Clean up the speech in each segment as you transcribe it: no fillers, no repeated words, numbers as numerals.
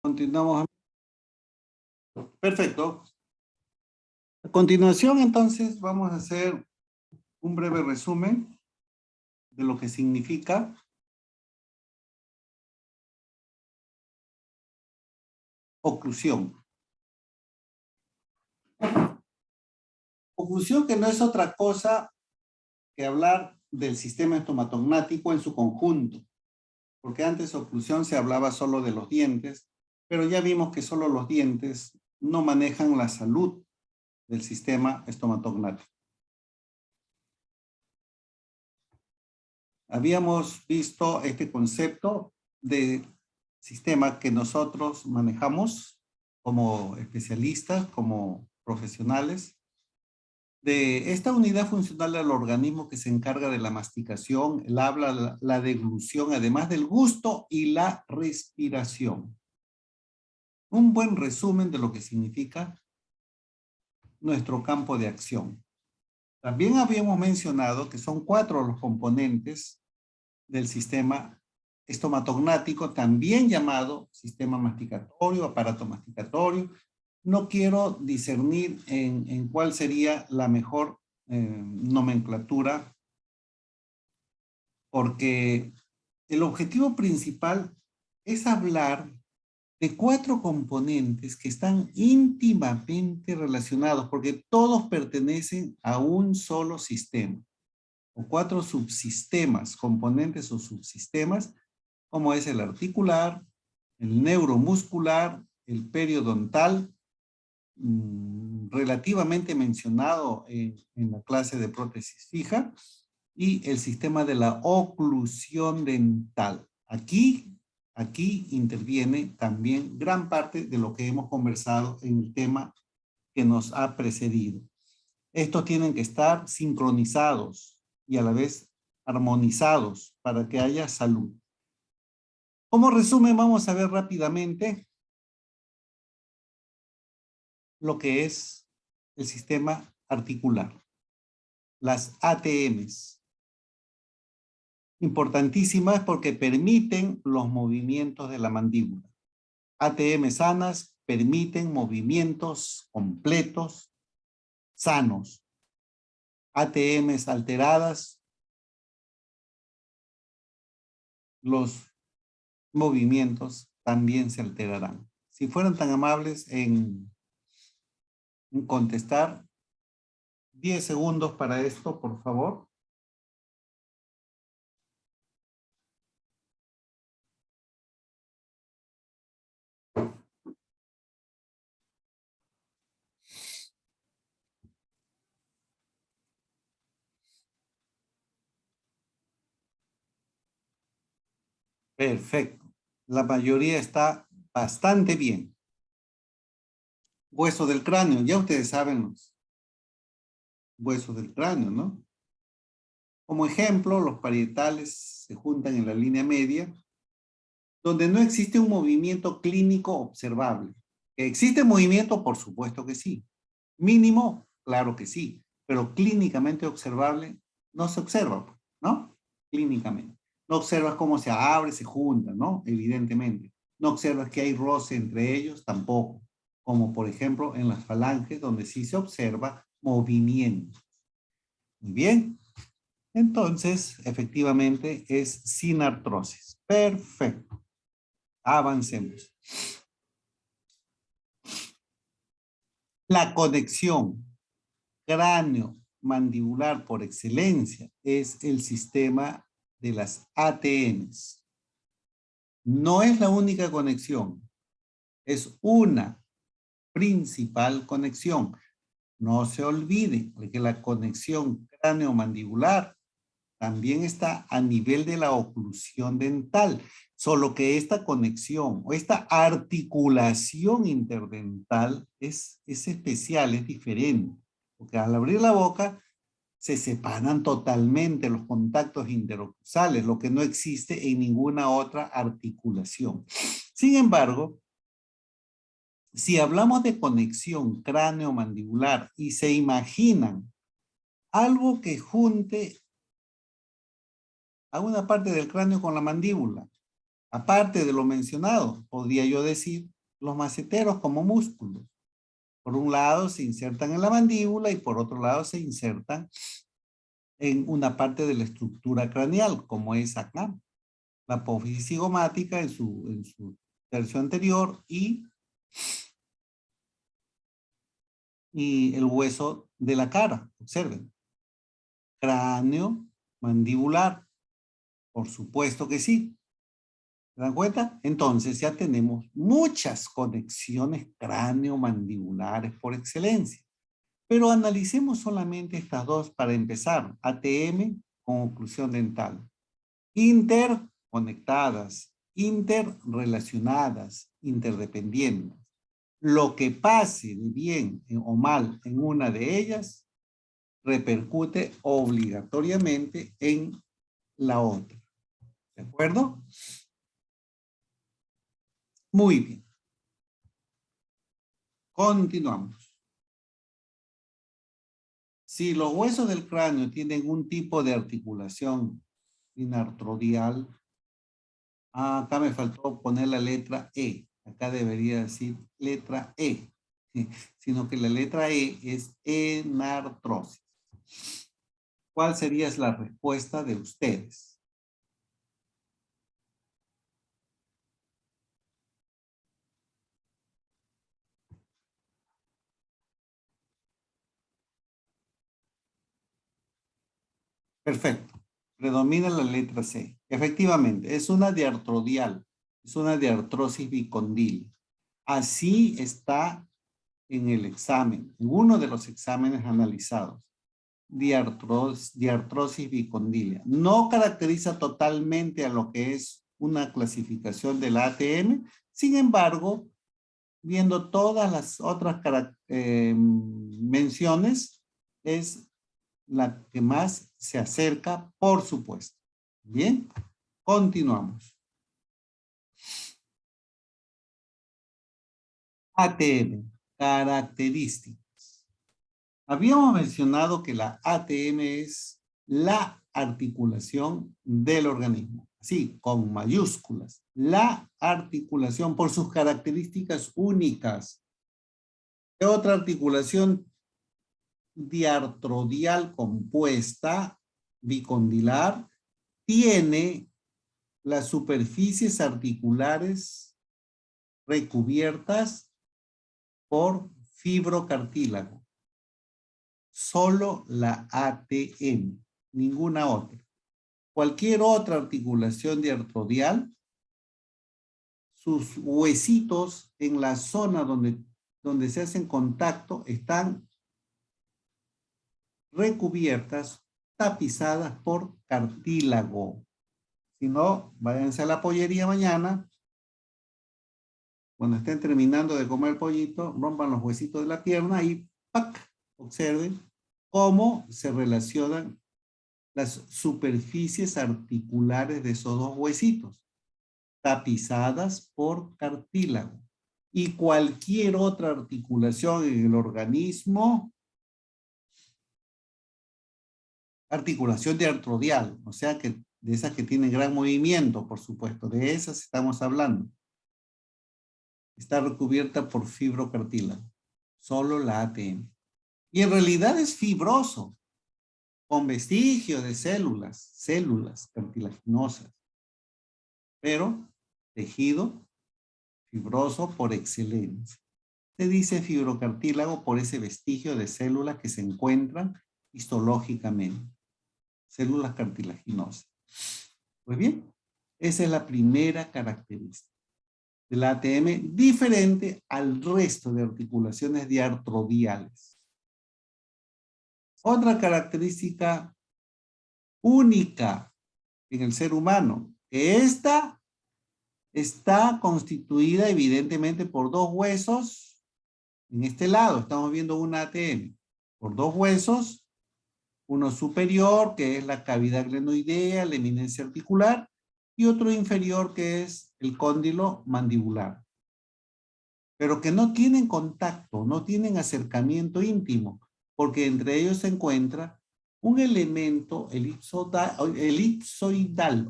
Continuamos. Perfecto. A continuación, entonces, vamos a hacer un breve resumen de lo que significa oclusión. Oclusión que no es otra cosa que hablar del sistema estomatognático en su conjunto, porque antes oclusión se hablaba solo de los dientes, pero ya vimos que solo los dientes no manejan la salud del sistema estomatognático. Habíamos visto este concepto de sistema que nosotros manejamos como especialistas, como profesionales, de esta unidad funcional del organismo que se encarga de la masticación, el habla, la deglución, además del gusto y la respiración. Un buen resumen de lo que significa nuestro campo de acción. También habíamos mencionado que son 4 los componentes del sistema estomatognático, también llamado sistema masticatorio, aparato masticatorio. No quiero discernir en cuál sería la mejor nomenclatura, porque el objetivo principal es hablar de 4 componentes que están íntimamente relacionados, porque todos pertenecen a un solo sistema, o 4 subsistemas, componentes o subsistemas, como es el articular, el neuromuscular, el periodontal, relativamente mencionado en la clase de prótesis fija, y el sistema de la oclusión dental. Aquí interviene también gran parte de lo que hemos conversado en el tema que nos ha precedido. Estos tienen que estar sincronizados y a la vez armonizados para que haya salud. Como resumen, vamos a ver rápidamente lo que es el sistema articular, las ATMs. Importantísimas porque permiten los movimientos de la mandíbula. ATM sanas permiten movimientos completos, sanos. ATMs alteradas, los movimientos también se alterarán. Si fueran tan amables en contestar, 10 segundos para esto, por favor. Perfecto. La mayoría está bastante bien. Hueso del cráneo, ya ustedes saben los huesos del cráneo, ¿no? Como ejemplo, los parietales se juntan en la línea media, donde no existe un movimiento clínico observable. ¿Existe movimiento? Por supuesto que sí. Mínimo, claro que sí, pero clínicamente observable no se observa, ¿no? Clínicamente. No observas cómo se abre, se junta, ¿no? Evidentemente. No observas que hay roce entre ellos, tampoco. Como por ejemplo en las falanges, donde sí se observa movimiento. Muy bien. Entonces, efectivamente, es sin artrosis. Perfecto. Avancemos. La conexión cráneo-mandibular por excelencia es el sistema de las ATMs. No es la única conexión, es una principal conexión. No se olvide que la conexión cráneo-mandibular también está a nivel de la oclusión dental, solo que esta conexión o esta articulación interdental es especial, es diferente, porque al abrir la boca se separan totalmente los contactos interoclusales, lo que no existe en ninguna otra articulación. Sin embargo, si hablamos de conexión cráneo-mandibular y se imaginan algo que junte a una parte del cráneo con la mandíbula, Aparte de lo mencionado, podría yo decir los maceteros como músculos. Por un lado se insertan en la mandíbula y por otro lado se insertan en una parte de la estructura craneal, como es acá. La apófisis cigomática en su tercio anterior y el hueso de la cara. Observen. Cráneo mandibular. Por supuesto que sí. ¿Se dan cuenta? Entonces ya tenemos muchas conexiones cráneo-mandibulares por excelencia. Pero analicemos solamente estas dos para empezar. ATM con oclusión dental. Interconectadas, interrelacionadas, interdependientes. Lo que pase de bien o mal en una de ellas repercute obligatoriamente en la otra. ¿De acuerdo? Muy bien. Continuamos. Si los huesos del cráneo tienen un tipo de articulación inartrodial, acá me faltó poner la letra E. Acá debería decir letra E. Sino que la letra E es enartrosis. ¿Cuál sería la respuesta de ustedes? Perfecto. Predomina la letra C. Efectivamente, es una diartrodial. Es una diartrosis bicondil. Así está en el examen, en uno de los exámenes analizados. Diartrosis bicondilia. No caracteriza totalmente a lo que es una clasificación del ATM. Sin embargo, viendo todas las otras menciones, es la que más se acerca, por supuesto. Bien, continuamos. ATM, características. Habíamos mencionado que la ATM es la articulación del organismo. Así, con mayúsculas. La articulación por sus características únicas. ¿Qué otra articulación diartrodial compuesta, bicondilar, tiene las superficies articulares recubiertas por fibrocartílago? Solo la ATM, ninguna otra. Cualquier otra articulación diartrodial, sus huesitos en la zona donde se hacen contacto están recubiertas, tapizadas por cartílago. Si no, váyanse a la pollería mañana. Cuando estén terminando de comer pollito, rompan los huesitos de la pierna y ¡pac! Observen cómo se relacionan las superficies articulares de esos dos huesitos, tapizadas por cartílago. Y cualquier otra articulación en el organismo, articulación diartrodial, o sea que de esas que tienen gran movimiento, por supuesto, de esas estamos hablando. Está recubierta por fibrocartílago, solo la ATM. Y en realidad es fibroso, con vestigios de células cartilaginosas, pero tejido fibroso por excelencia. Se dice fibrocartílago por ese vestigio de células que se encuentran histológicamente, células cartilaginosas. Pues bien, esa es la primera característica del ATM, diferente al resto de articulaciones diartrodiales. Otra característica única en el ser humano, que esta está constituida evidentemente por dos huesos. En este lado estamos viendo una ATM, por dos huesos, uno superior que es la cavidad glenoidea, la eminencia articular, y otro inferior que es el cóndilo mandibular. Pero que no tienen contacto, no tienen acercamiento íntimo, porque entre ellos se encuentra un elemento elipsoidal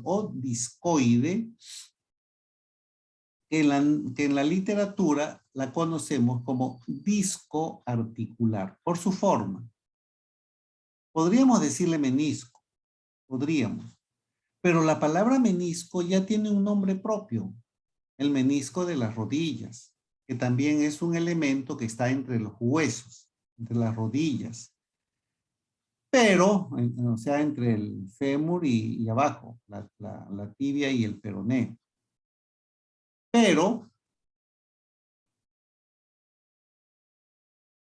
o discoide que en la literatura la conocemos como disco articular, por su forma. Podríamos decirle menisco, podríamos. Pero la palabra menisco ya tiene un nombre propio, el menisco de las rodillas, que también es un elemento que está entre los huesos, entre las rodillas. Pero, o sea, entre el fémur y abajo, la tibia y el peroné. Pero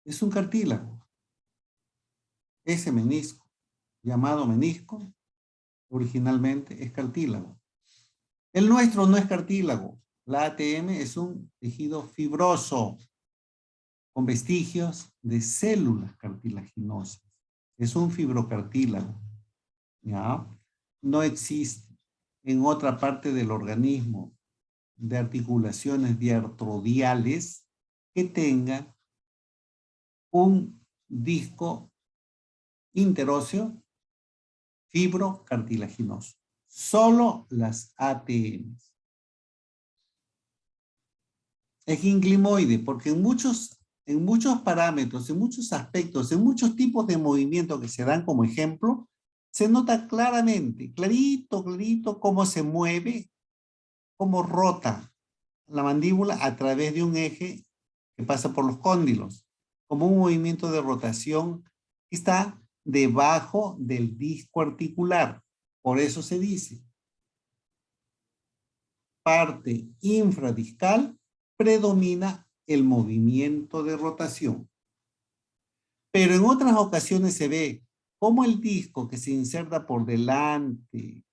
es un cartílago. Ese menisco, llamado menisco, originalmente es cartílago. El nuestro no es cartílago. La ATM es un tejido fibroso con vestigios de células cartilaginosas. Es un fibrocartílago. ¿Ya? No existe en otra parte del organismo de articulaciones diartrodiales que tenga un disco interóseo fibrocartilaginoso. Solo las ATMs. Esquinglimoide, porque en muchos parámetros, en muchos aspectos, en muchos tipos de movimientos que se dan como ejemplo, se nota claramente, clarito, cómo se mueve, cómo rota la mandíbula a través de un eje que pasa por los cóndilos, como un movimiento de rotación que está debajo del disco articular. Por eso se dice, parte infradiscal predomina el movimiento de rotación. Pero en otras ocasiones se ve cómo el disco que se inserta por delante,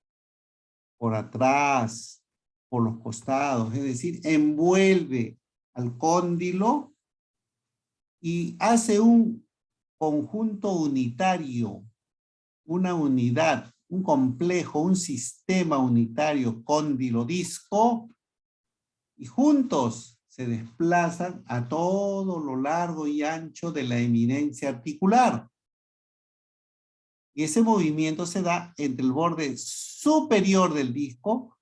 por atrás, por los costados, es decir, envuelve al cóndilo y hace un conjunto unitario, una unidad, un complejo, un sistema unitario cóndilo-disco, y juntos se desplazan a todo lo largo y ancho de la eminencia articular. Y ese movimiento se da entre el borde superior del disco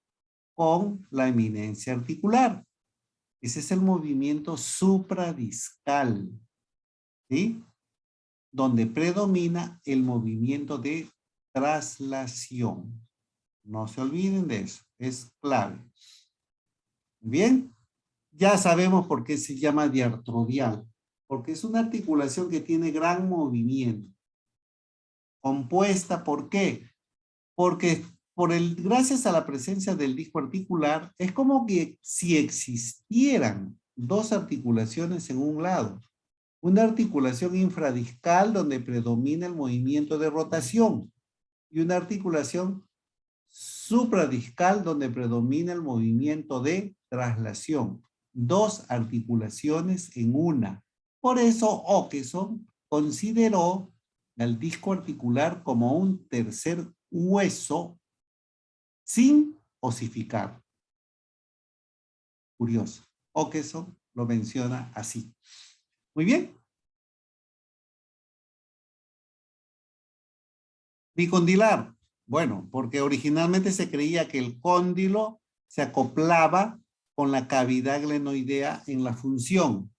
con la eminencia articular. Ese es el movimiento supradiscal, ¿sí? Donde predomina el movimiento de traslación. No se olviden de eso, es clave. Bien, ya sabemos por qué se llama diartrodial, porque es una articulación que tiene gran movimiento. Compuesta, ¿por qué? Porque gracias a la presencia del disco articular, es como que si existieran dos articulaciones en un lado. Una articulación infradiscal donde predomina el movimiento de rotación y una articulación supradiscal donde predomina el movimiento de traslación. Dos articulaciones en una. Por eso Åkesson consideró al disco articular como un tercer hueso sin osificar. Curioso. Åkesson lo menciona así. Muy bien. Bicondilar. Bueno, porque originalmente se creía que el cóndilo se acoplaba con la cavidad glenoidea en la función.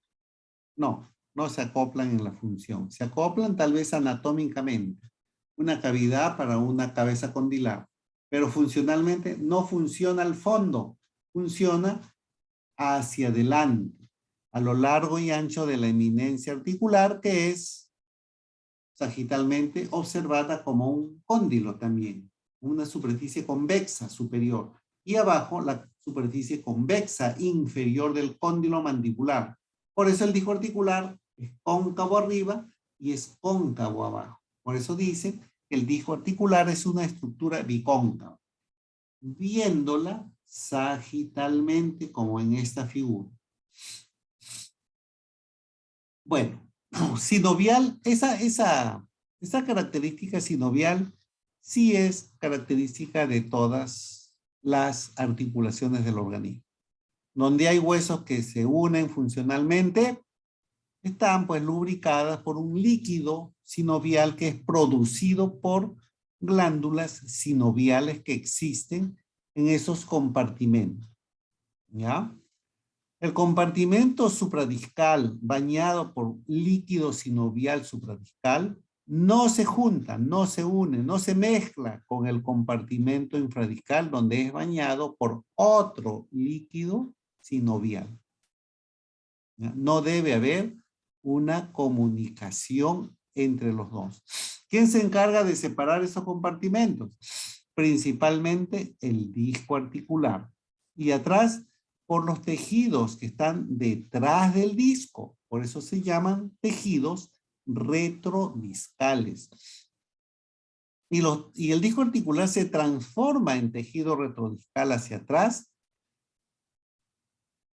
No, no se acoplan en la función. Se acoplan tal vez anatómicamente. Una cavidad para una cabeza condilar. Pero funcionalmente no funciona al fondo. Funciona hacia adelante, a lo largo y ancho de la eminencia articular, que es sagitalmente observada como un cóndilo también, una superficie convexa superior, y abajo la superficie convexa inferior del cóndilo mandibular. Por eso el disco articular es cóncavo arriba y es cóncavo abajo. Por eso dicen que el disco articular es una estructura bicóncava, viéndola sagitalmente como en esta figura. Bueno, sinovial, esa característica sinovial sí es característica de todas las articulaciones del organismo. Donde hay huesos que se unen funcionalmente, están pues lubricadas por un líquido sinovial que es producido por glándulas sinoviales que existen en esos compartimentos. ¿Ya? El compartimento supradiscal bañado por líquido sinovial supradiscal no se junta, no se une, no se mezcla con el compartimento infradiscal donde es bañado por otro líquido sinovial. ¿Ya? No debe haber una comunicación entre los dos. ¿Quién se encarga de separar esos compartimentos? Principalmente el disco articular. Y atrás, por los tejidos que están detrás del disco. Por eso se llaman tejidos retrodiscales. Y el disco articular se transforma en tejido retrodiscal hacia atrás,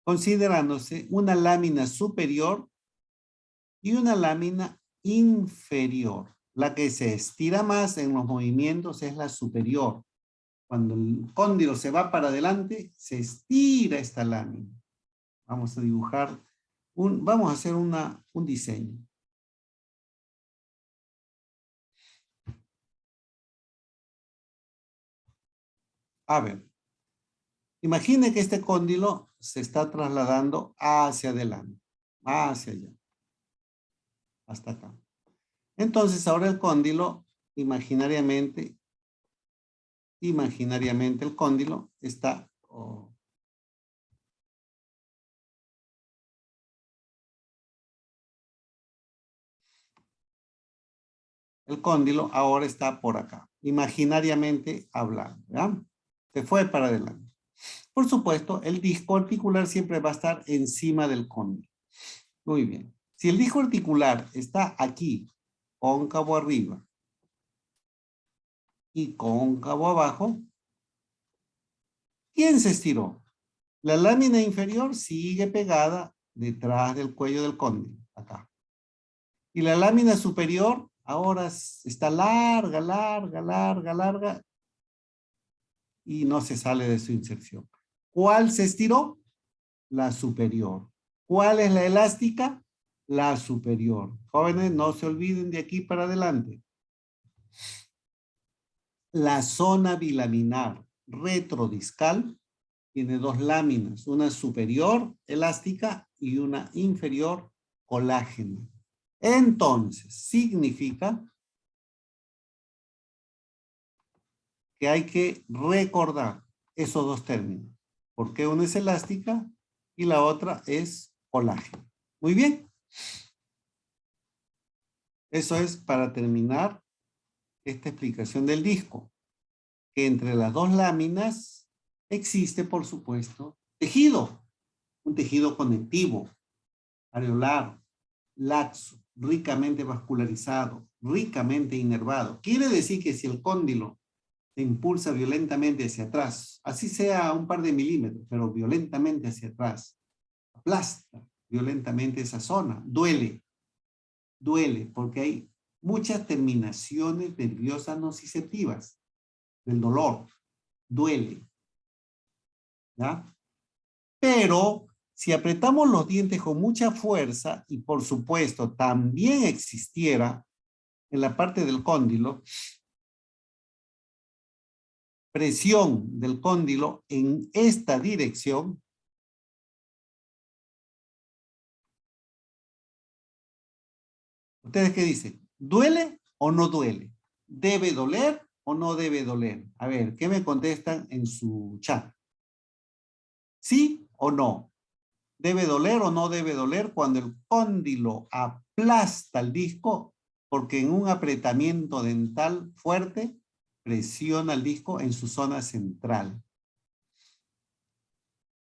considerándose una lámina superior y una lámina inferior. La que se estira más en los movimientos es la superior. Cuando el cóndilo se va para adelante, se estira esta lámina. Vamos a dibujar, vamos a hacer un diseño. A ver, imagine que este cóndilo se está trasladando hacia adelante, hacia allá, hasta acá. Entonces ahora el cóndilo, imaginariamente el cóndilo está... el cóndilo ahora está por acá, imaginariamente hablando, ¿verdad? Se fue para adelante. Por supuesto, el disco articular siempre va a estar encima del cóndilo. Muy bien. Si el disco articular está aquí, cóncavo arriba y cóncavo abajo, ¿quién se estiró? La lámina inferior sigue pegada detrás del cuello del cóndilo, acá. Y la lámina superior ahora está larga, larga, larga, larga y no se sale de su inserción. ¿Cuál se estiró? La superior. ¿Cuál es la elástica? La superior. Jóvenes, no se olviden de aquí para adelante. La zona bilaminar retrodiscal tiene dos láminas, una superior elástica y una inferior colágena. Entonces, significa que hay que recordar esos dos términos. Porque una es elástica y la otra es colágeno. Muy bien. Eso es para terminar esta explicación del disco. Que entre las dos láminas existe, por supuesto, tejido. Un tejido conectivo, areolar, laxo, ricamente vascularizado, ricamente inervado. Quiere decir que si el cóndilo se impulsa violentamente hacia atrás, así sea un par de milímetros, pero violentamente hacia atrás, aplasta violentamente esa zona, duele, porque hay muchas terminaciones nerviosas nociceptivas del dolor, duele, ¿ya? Pero si apretamos los dientes con mucha fuerza y por supuesto también existiera en la parte del cóndilo presión del cóndilo en esta dirección, ¿ustedes qué dicen? ¿Duele o no duele? ¿Debe doler o no debe doler? A ver, ¿qué me contestan en su chat? ¿Sí o no? ¿Debe doler o no debe doler cuando el cóndilo aplasta el disco? Porque en un apretamiento dental fuerte presiona el disco en su zona central.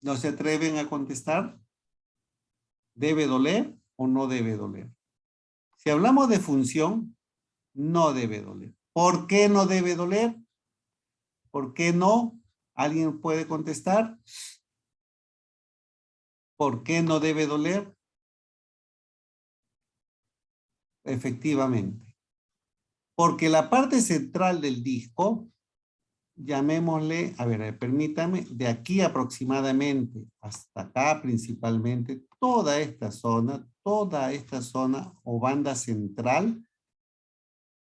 ¿No se atreven a contestar? ¿Debe doler o no debe doler? Si hablamos de función, no debe doler. ¿Por qué no debe doler? ¿Por qué no? ¿Alguien puede contestar? ¿Por qué no debe doler? Efectivamente. Porque la parte central del disco, llamémosle, a ver, permítame, de aquí aproximadamente hasta acá principalmente, toda esta zona o banda central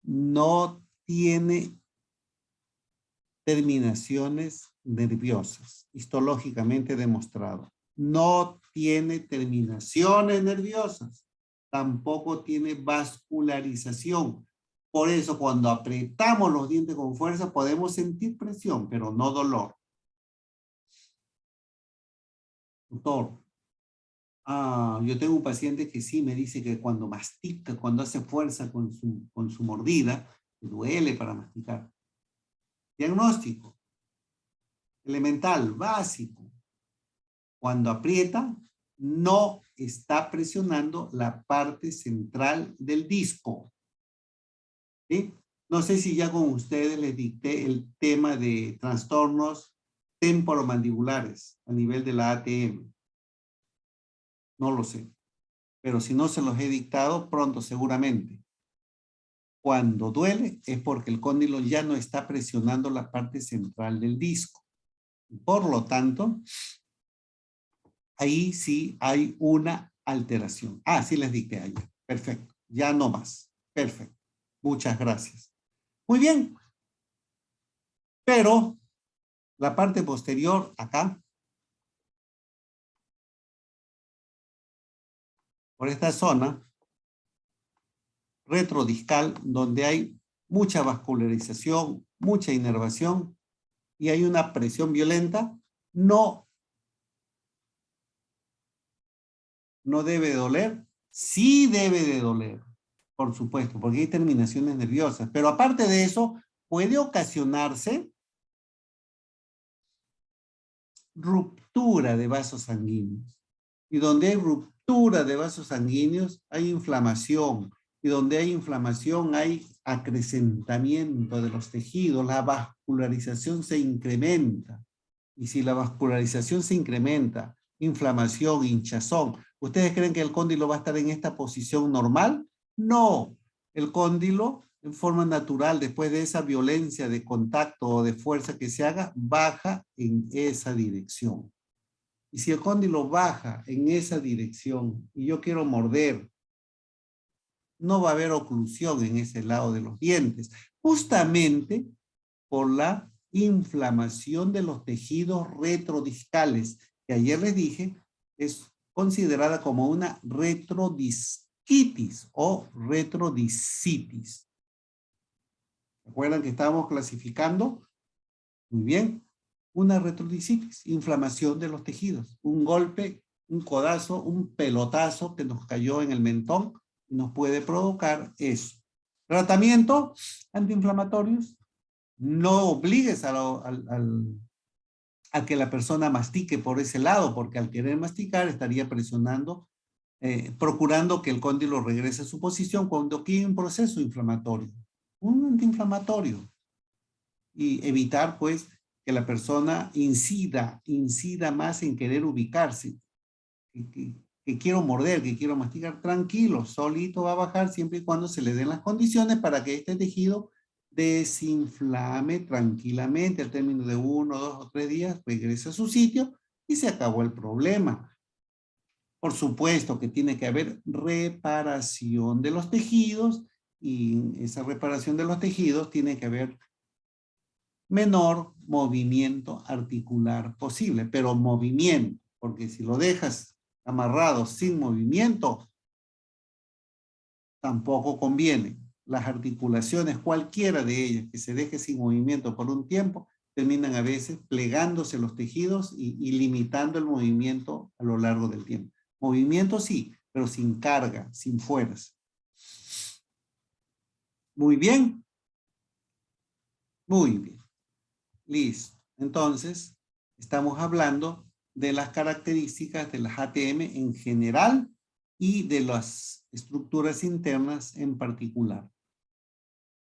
no tiene terminaciones nerviosas, histológicamente demostrado. No tiene terminaciones nerviosas, tampoco tiene vascularización. Por eso cuando apretamos los dientes con fuerza podemos sentir presión, pero no dolor. Doctor, yo tengo un paciente que sí me dice que cuando mastica, cuando hace fuerza con su mordida, le duele para masticar. Diagnóstico elemental, básico. Cuando aprieta, no está presionando la parte central del disco. ¿Sí? No sé si ya con ustedes les dicté el tema de trastornos temporomandibulares a nivel de la ATM. No lo sé. Pero si no se los he dictado, pronto seguramente. Cuando duele es porque el cóndilo ya no está presionando la parte central del disco. Por lo tanto, ahí sí hay una alteración. Sí les dicté ayer. Perfecto. Ya no más. Perfecto. Muchas gracias. Muy bien. Pero la parte posterior, acá, por esta zona retrodiscal, donde hay mucha vascularización, mucha inervación y hay una presión violenta, no debe doler. Sí debe de doler, por supuesto, porque hay terminaciones nerviosas. Pero aparte de eso, puede ocasionarse ruptura de vasos sanguíneos. Y donde hay ruptura de vasos sanguíneos, hay inflamación. Y donde hay inflamación, hay acrecentamiento de los tejidos. La vascularización se incrementa. Y si la vascularización se incrementa, inflamación, hinchazón, ¿ustedes creen que el cóndilo va a estar en esta posición normal? No. El cóndilo, en forma natural, después de esa violencia de contacto o de fuerza que se haga, baja en esa dirección. Y si el cóndilo baja en esa dirección y yo quiero morder, no va a haber oclusión en ese lado de los dientes, justamente por la inflamación de los tejidos retrodiscales, que ayer les dije es considerada como una retrodisquitis o retrodiscitis. ¿Recuerdan que estábamos clasificando? Muy bien. Una retrodiscitis, inflamación de los tejidos. Un golpe, un codazo, un pelotazo que nos cayó en el mentón y nos puede provocar eso. Tratamiento, antiinflamatorios. No obligues a que la persona mastique por ese lado, porque al querer masticar estaría presionando, procurando que el cóndilo regrese a su posición cuando aquí hay un proceso inflamatorio. Un antiinflamatorio. Y evitar, pues, que la persona incida más en querer ubicarse. Que quiero morder, que quiero masticar, tranquilo, solito va a bajar siempre y cuando se le den las condiciones para que este tejido desinflame tranquilamente. Al término de 1, 2 o 3 días regresa a su sitio y se acabó el problema. Por supuesto que tiene que haber reparación de los tejidos y en esa reparación de los tejidos tiene que haber menor movimiento articular posible, pero movimiento, porque si lo dejas amarrado sin movimiento, tampoco conviene. Las articulaciones, cualquiera de ellas que se deje sin movimiento por un tiempo, terminan a veces plegándose los tejidos y limitando el movimiento a lo largo del tiempo. Movimiento sí, pero sin carga, sin fuerza. Muy bien. Muy bien. Listo. Entonces, estamos hablando de las características de las ATM en general y de las estructuras internas en particular.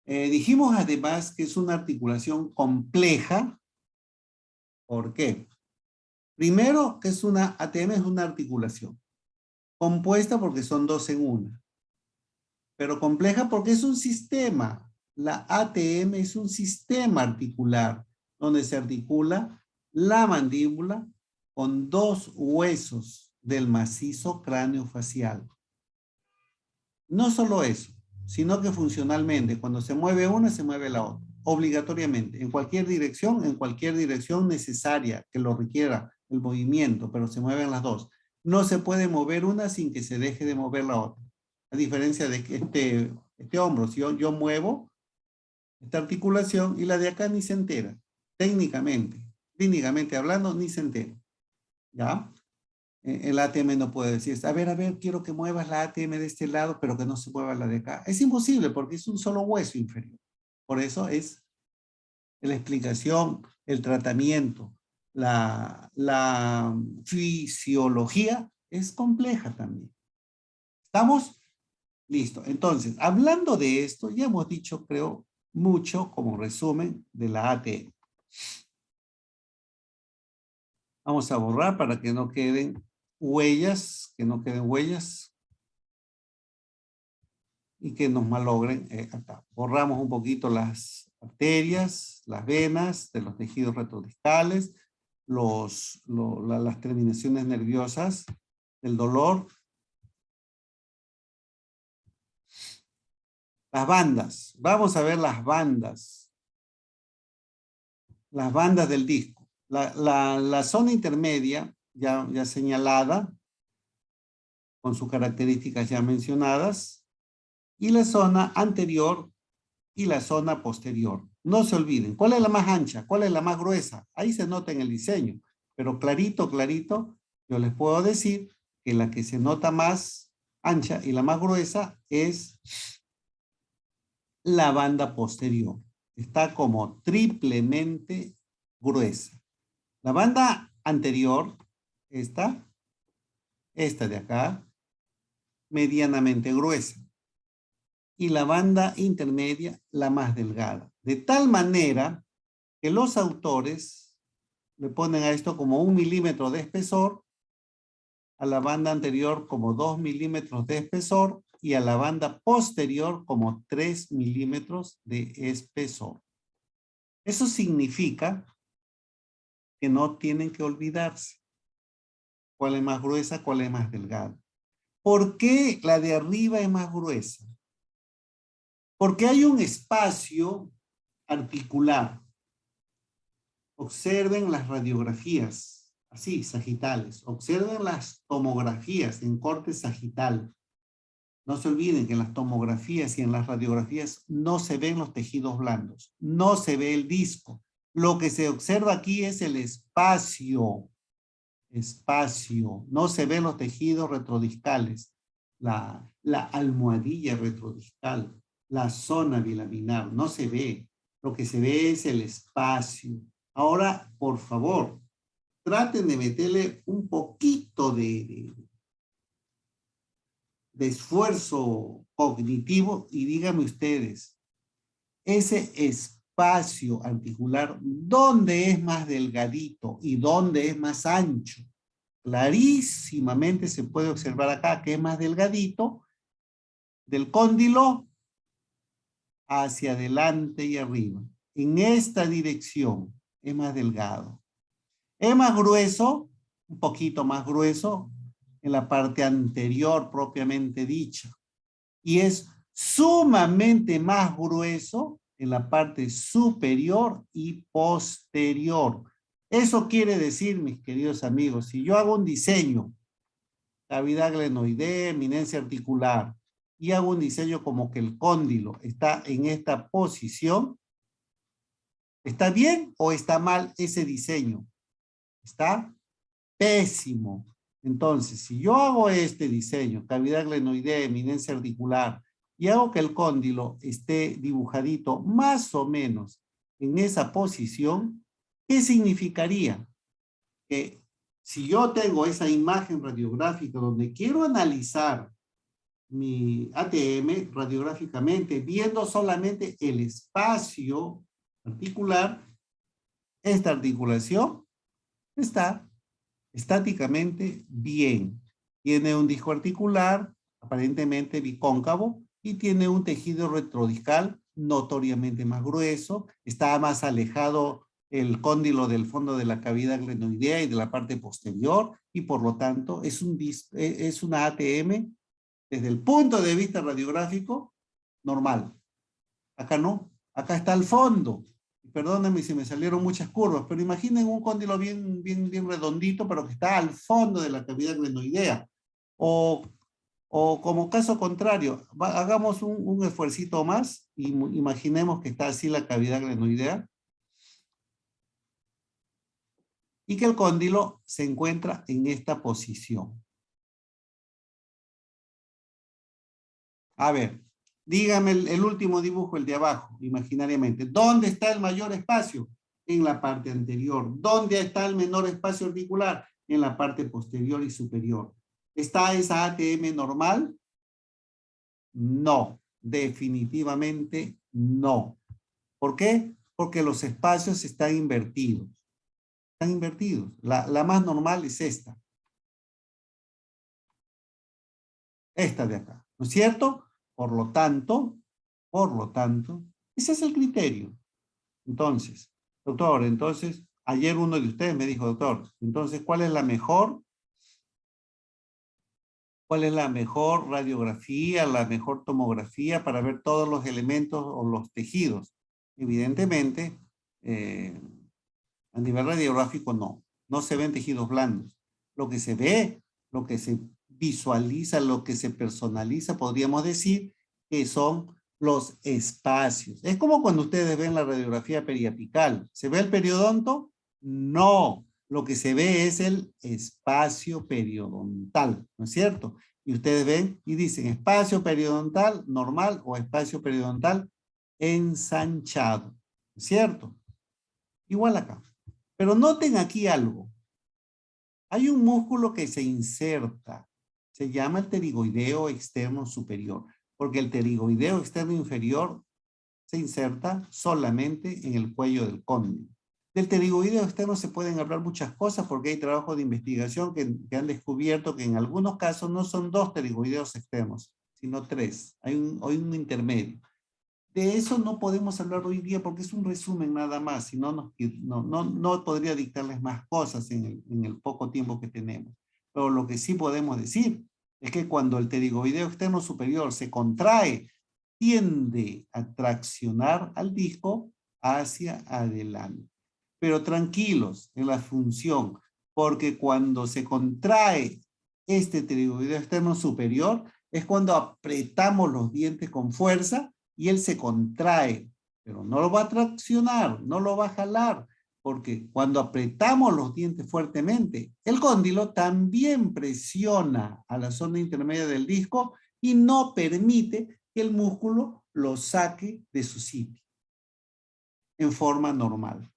Dijimos además que es una articulación compleja. ¿Por qué? Primero, que es una ATM, es una articulación compuesta porque son dos en una, pero compleja porque es un sistema. La ATM es un sistema articular donde se articula la mandíbula con dos huesos del macizo craneofacial. No solo eso, sino que funcionalmente, cuando se mueve una, se mueve la otra, obligatoriamente, en cualquier dirección necesaria que lo requiera el movimiento, pero se mueven las dos. no se puede mover una sin que se deje de mover la otra. A diferencia de que este hombro, si yo muevo esta articulación y la de acá ni se entera, técnicamente, clínicamente hablando, ni se entera. ¿Ya? El ATM no puede decir, a ver, quiero que muevas la ATM de este lado, pero que no se mueva la de acá. Es imposible porque es un solo hueso inferior. Por eso es la explicación, el tratamiento, la fisiología es compleja también. ¿Estamos? Listo. Entonces, hablando de esto, ya hemos dicho, creo, mucho como resumen de la ATM. Vamos a borrar para que no queden huellas, y que nos malogren acá. Borramos un poquito las arterias, las venas de los tejidos retrodiscales, las terminaciones nerviosas, el dolor. Las bandas. Vamos a ver las bandas. Las bandas del disco. La zona intermedia, ya señalada, con sus características ya mencionadas, y la zona anterior y la zona posterior. No se olviden, ¿cuál es la más ancha? ¿Cuál es la más gruesa? Ahí se nota en el diseño, pero clarito, yo les puedo decir que la que se nota más ancha y la más gruesa es la banda posterior. Está como triplemente gruesa. La banda anterior, esta de acá, medianamente gruesa. Y la banda intermedia, la más delgada. De tal manera que los autores le ponen a esto como 1 milímetro de espesor, a la banda anterior como 2 milímetros de espesor y a la banda posterior como 3 milímetros de espesor. Eso significa que no tienen que olvidarse cuál es más gruesa, cuál es más delgada. ¿Por qué la de arriba es más gruesa? Porque hay un espacio articular. Observen las radiografías, así, sagitales. Observen las tomografías en corte sagital. No se olviden que en las tomografías y en las radiografías no se ven los tejidos blandos, no se ve el disco. Lo que se observa aquí es el espacio, no se ven los tejidos retrodiscales, la almohadilla retrodiscal, la zona bilaminar, no se ve. Lo que se ve es el espacio. Ahora, por favor, traten de meterle un poquito de esfuerzo cognitivo y díganme ustedes, ese espacio articular, ¿dónde es más delgadito y dónde es más ancho? Clarísimamente se puede observar acá que es más delgadito del cóndilo hacia adelante y arriba. En esta dirección es más delgado. Es más grueso, un poquito más grueso, en la parte anterior propiamente dicha. Y es sumamente más grueso en la parte superior y posterior. Eso quiere decir, mis queridos amigos, si yo hago un diseño, cavidad glenoidea, eminencia articular, y hago un diseño como que el cóndilo está en esta posición, ¿está bien o está mal ese diseño? Está pésimo. Entonces, si yo hago este diseño, cavidad glenoidea, eminencia articular, y hago que el cóndilo esté dibujadito más o menos en esa posición, ¿qué significaría? Que si yo tengo esa imagen radiográfica donde quiero analizar mi ATM radiográficamente, viendo solamente el espacio articular, esta articulación está estáticamente bien. Tiene un disco articular aparentemente bicóncavo y tiene un tejido retrodiscal notoriamente más grueso. Está más alejado el cóndilo del fondo de la cavidad glenoidea y de la parte posterior y por lo tanto es una ATM desde el punto de vista radiográfico normal. Acá no, acá está al fondo. perdónenme si me salieron muchas curvas, pero imaginen un cóndilo bien redondito, pero que está al fondo de la cavidad glenoidea. O como caso contrario, hagamos un esfuercito más y imaginemos que está así la cavidad glenoidea y que el cóndilo se encuentra en esta posición. A ver, dígame el último dibujo, el de abajo, imaginariamente. ¿Dónde está el mayor espacio? En la parte anterior. ¿Dónde está el menor espacio articular? En la parte posterior y superior. ¿Está esa ATM normal? No, definitivamente no. ¿Por qué? Porque los espacios están invertidos. Están invertidos. La más normal es esta. Esta de acá. ¿No es cierto? Por lo tanto, ese es el criterio. Entonces, doctor, ayer uno de ustedes me dijo, doctor, entonces, ¿cuál es la mejor radiografía, la mejor tomografía para ver todos los elementos o los tejidos? Evidentemente, a nivel radiográfico no se ven tejidos blandos. Lo que se ve, lo que se visualiza, lo que se personaliza, podríamos decir que son los espacios. Es como cuando ustedes ven la radiografía periapical. ¿Se ve el periodonto? No. Lo que se ve es el espacio periodontal, ¿no es cierto? Y ustedes ven y dicen espacio periodontal normal o espacio periodontal ensanchado, ¿no es cierto? Igual acá. Pero noten aquí algo. Hay un músculo que se inserta. Se llama el pterigoideo externo superior. Porque el pterigoideo externo inferior se inserta solamente en el cuello del cóndilo. Del pterigoideo externo se pueden hablar muchas cosas porque hay trabajos de investigación que han descubierto que en algunos casos no son 2 pterigoideos externos, sino 3. Hay un intermedio. De eso no podemos hablar hoy día porque es un resumen nada más, si no, no podría dictarles más cosas en el poco tiempo que tenemos. Pero lo que sí podemos decir es que cuando el pterigoideo externo superior se contrae, tiende a traccionar al disco hacia adelante. Pero tranquilos en la función, porque cuando se contrae este pterigoideo externo superior, es cuando apretamos los dientes con fuerza y él se contrae, pero no lo va a traccionar, no lo va a jalar, porque cuando apretamos los dientes fuertemente, el cóndilo también presiona a la zona intermedia del disco y no permite que el músculo lo saque de su sitio en forma normal.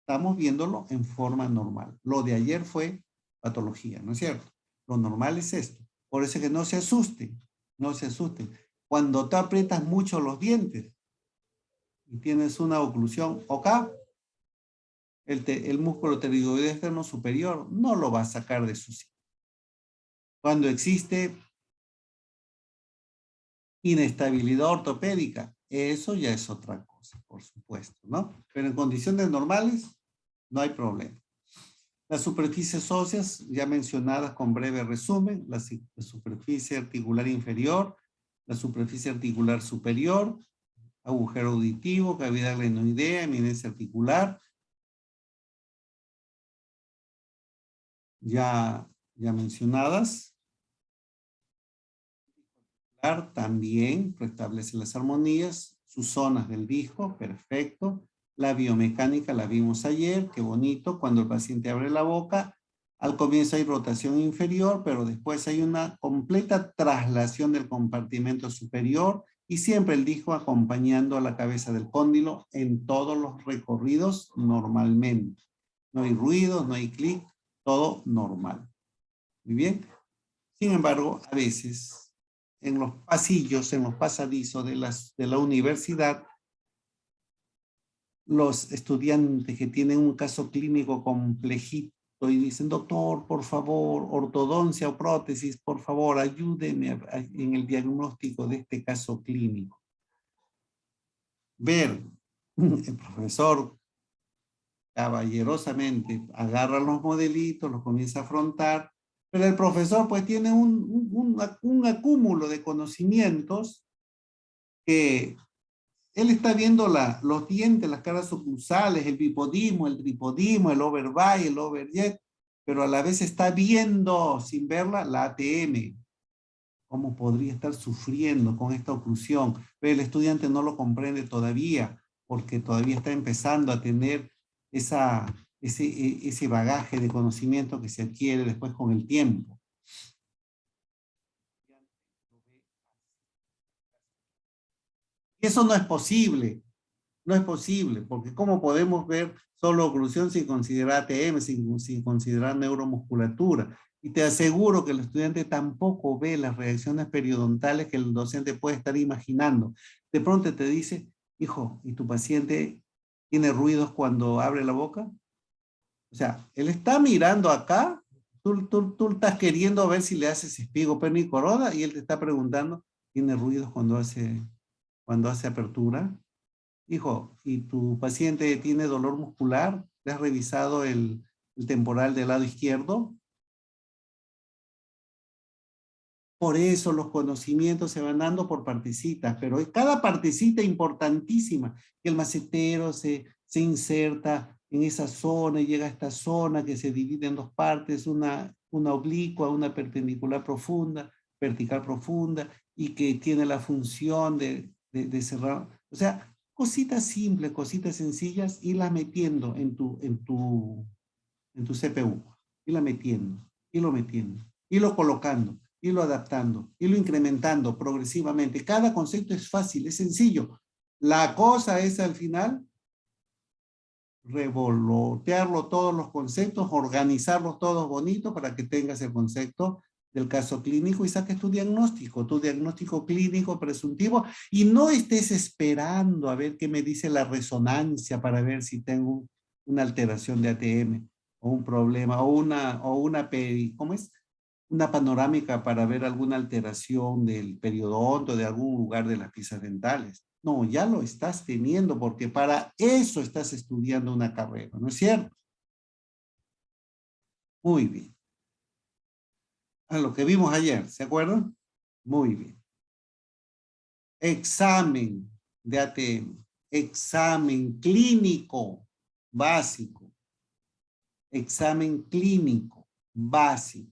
Estamos viéndolo en forma normal. Lo de ayer fue patología, ¿no es cierto? Lo normal es esto. Por eso es que no se asusten, no se asusten. Cuando te aprietas mucho los dientes y tienes una oclusión acá, el músculo pterigoideo externo superior no lo va a sacar de su sitio. Cuando existe inestabilidad ortopédica, eso ya es otra cosa, por supuesto, ¿no? Pero en condiciones normales, no hay problema. Las superficies óseas, ya mencionadas con breve resumen, la superficie articular inferior, la superficie articular superior, agujero auditivo, cavidad glenoidea, eminencia articular. Ya mencionadas. También restablece las armonías, sus zonas del disco, perfecto. La biomecánica la vimos ayer, qué bonito, cuando el paciente abre la boca, al comienzo hay rotación inferior, pero después hay una completa traslación del compartimento superior y siempre el disco acompañando a la cabeza del cóndilo en todos los recorridos normalmente. No hay ruidos, no hay clic, todo normal. Muy bien. Sin embargo, a veces en los pasillos, en los pasadizos de la universidad, los estudiantes que tienen un caso clínico complejito y dicen, doctor, por favor, ortodoncia o prótesis, por favor, ayúdeme en el diagnóstico de este caso clínico. Ver, el profesor caballerosamente agarra los modelitos, los comienza a afrontar, pero el profesor pues tiene un acúmulo de conocimientos que él está viendo los dientes, las caras oclusales, el bipodismo, el tripodismo, el overbite, el overjet, pero a la vez está viendo, sin verla, la ATM. ¿Cómo podría estar sufriendo con esta oclusión? Pero el estudiante no lo comprende todavía, porque todavía está empezando a tener ese bagaje de conocimiento que se adquiere después con el tiempo. Y eso no es posible. No es posible, porque ¿cómo podemos ver solo oclusión sin considerar ATM, sin considerar neuromusculatura? Y te aseguro que el estudiante tampoco ve las reacciones periodontales que el docente puede estar imaginando. De pronto te dice, hijo, ¿y tu paciente tiene ruidos cuando abre la boca? O sea, él está mirando acá, tú estás queriendo ver si le haces espigo, perno y corona, y él te está preguntando, ¿tiene ruidos cuando hace apertura? Hijo, ¿y tu paciente tiene dolor muscular? ¿Le has revisado el temporal del lado izquierdo? Por eso los conocimientos se van dando por partecitas, pero cada partecita importantísima, que el macetero se inserta en esa zona y llega a esta zona que se divide en dos partes, una oblicua, una perpendicular profunda, vertical profunda, y que tiene la función de cerrar. O sea, cositas simples, cositas sencillas, irlas metiendo en tu CPU, irla metiendo, irlo colocando, irlo adaptando, irlo incrementando progresivamente. Cada concepto es fácil, es sencillo. La cosa es al final revolotearlo todos los conceptos, organizarlos todos bonitos para que tengas el concepto del caso clínico y saques tu diagnóstico clínico presuntivo, y no estés esperando a ver qué me dice la resonancia para ver si tengo una alteración de ATM o un problema ¿cómo es? Una panorámica para ver alguna alteración del periodonto, de algún lugar de las piezas dentales. No, ya lo estás teniendo porque para eso estás estudiando una carrera, ¿no es cierto? Muy bien. A lo que vimos ayer, ¿se acuerdan? Muy bien. Examen de ATM. Examen clínico básico. Examen clínico básico.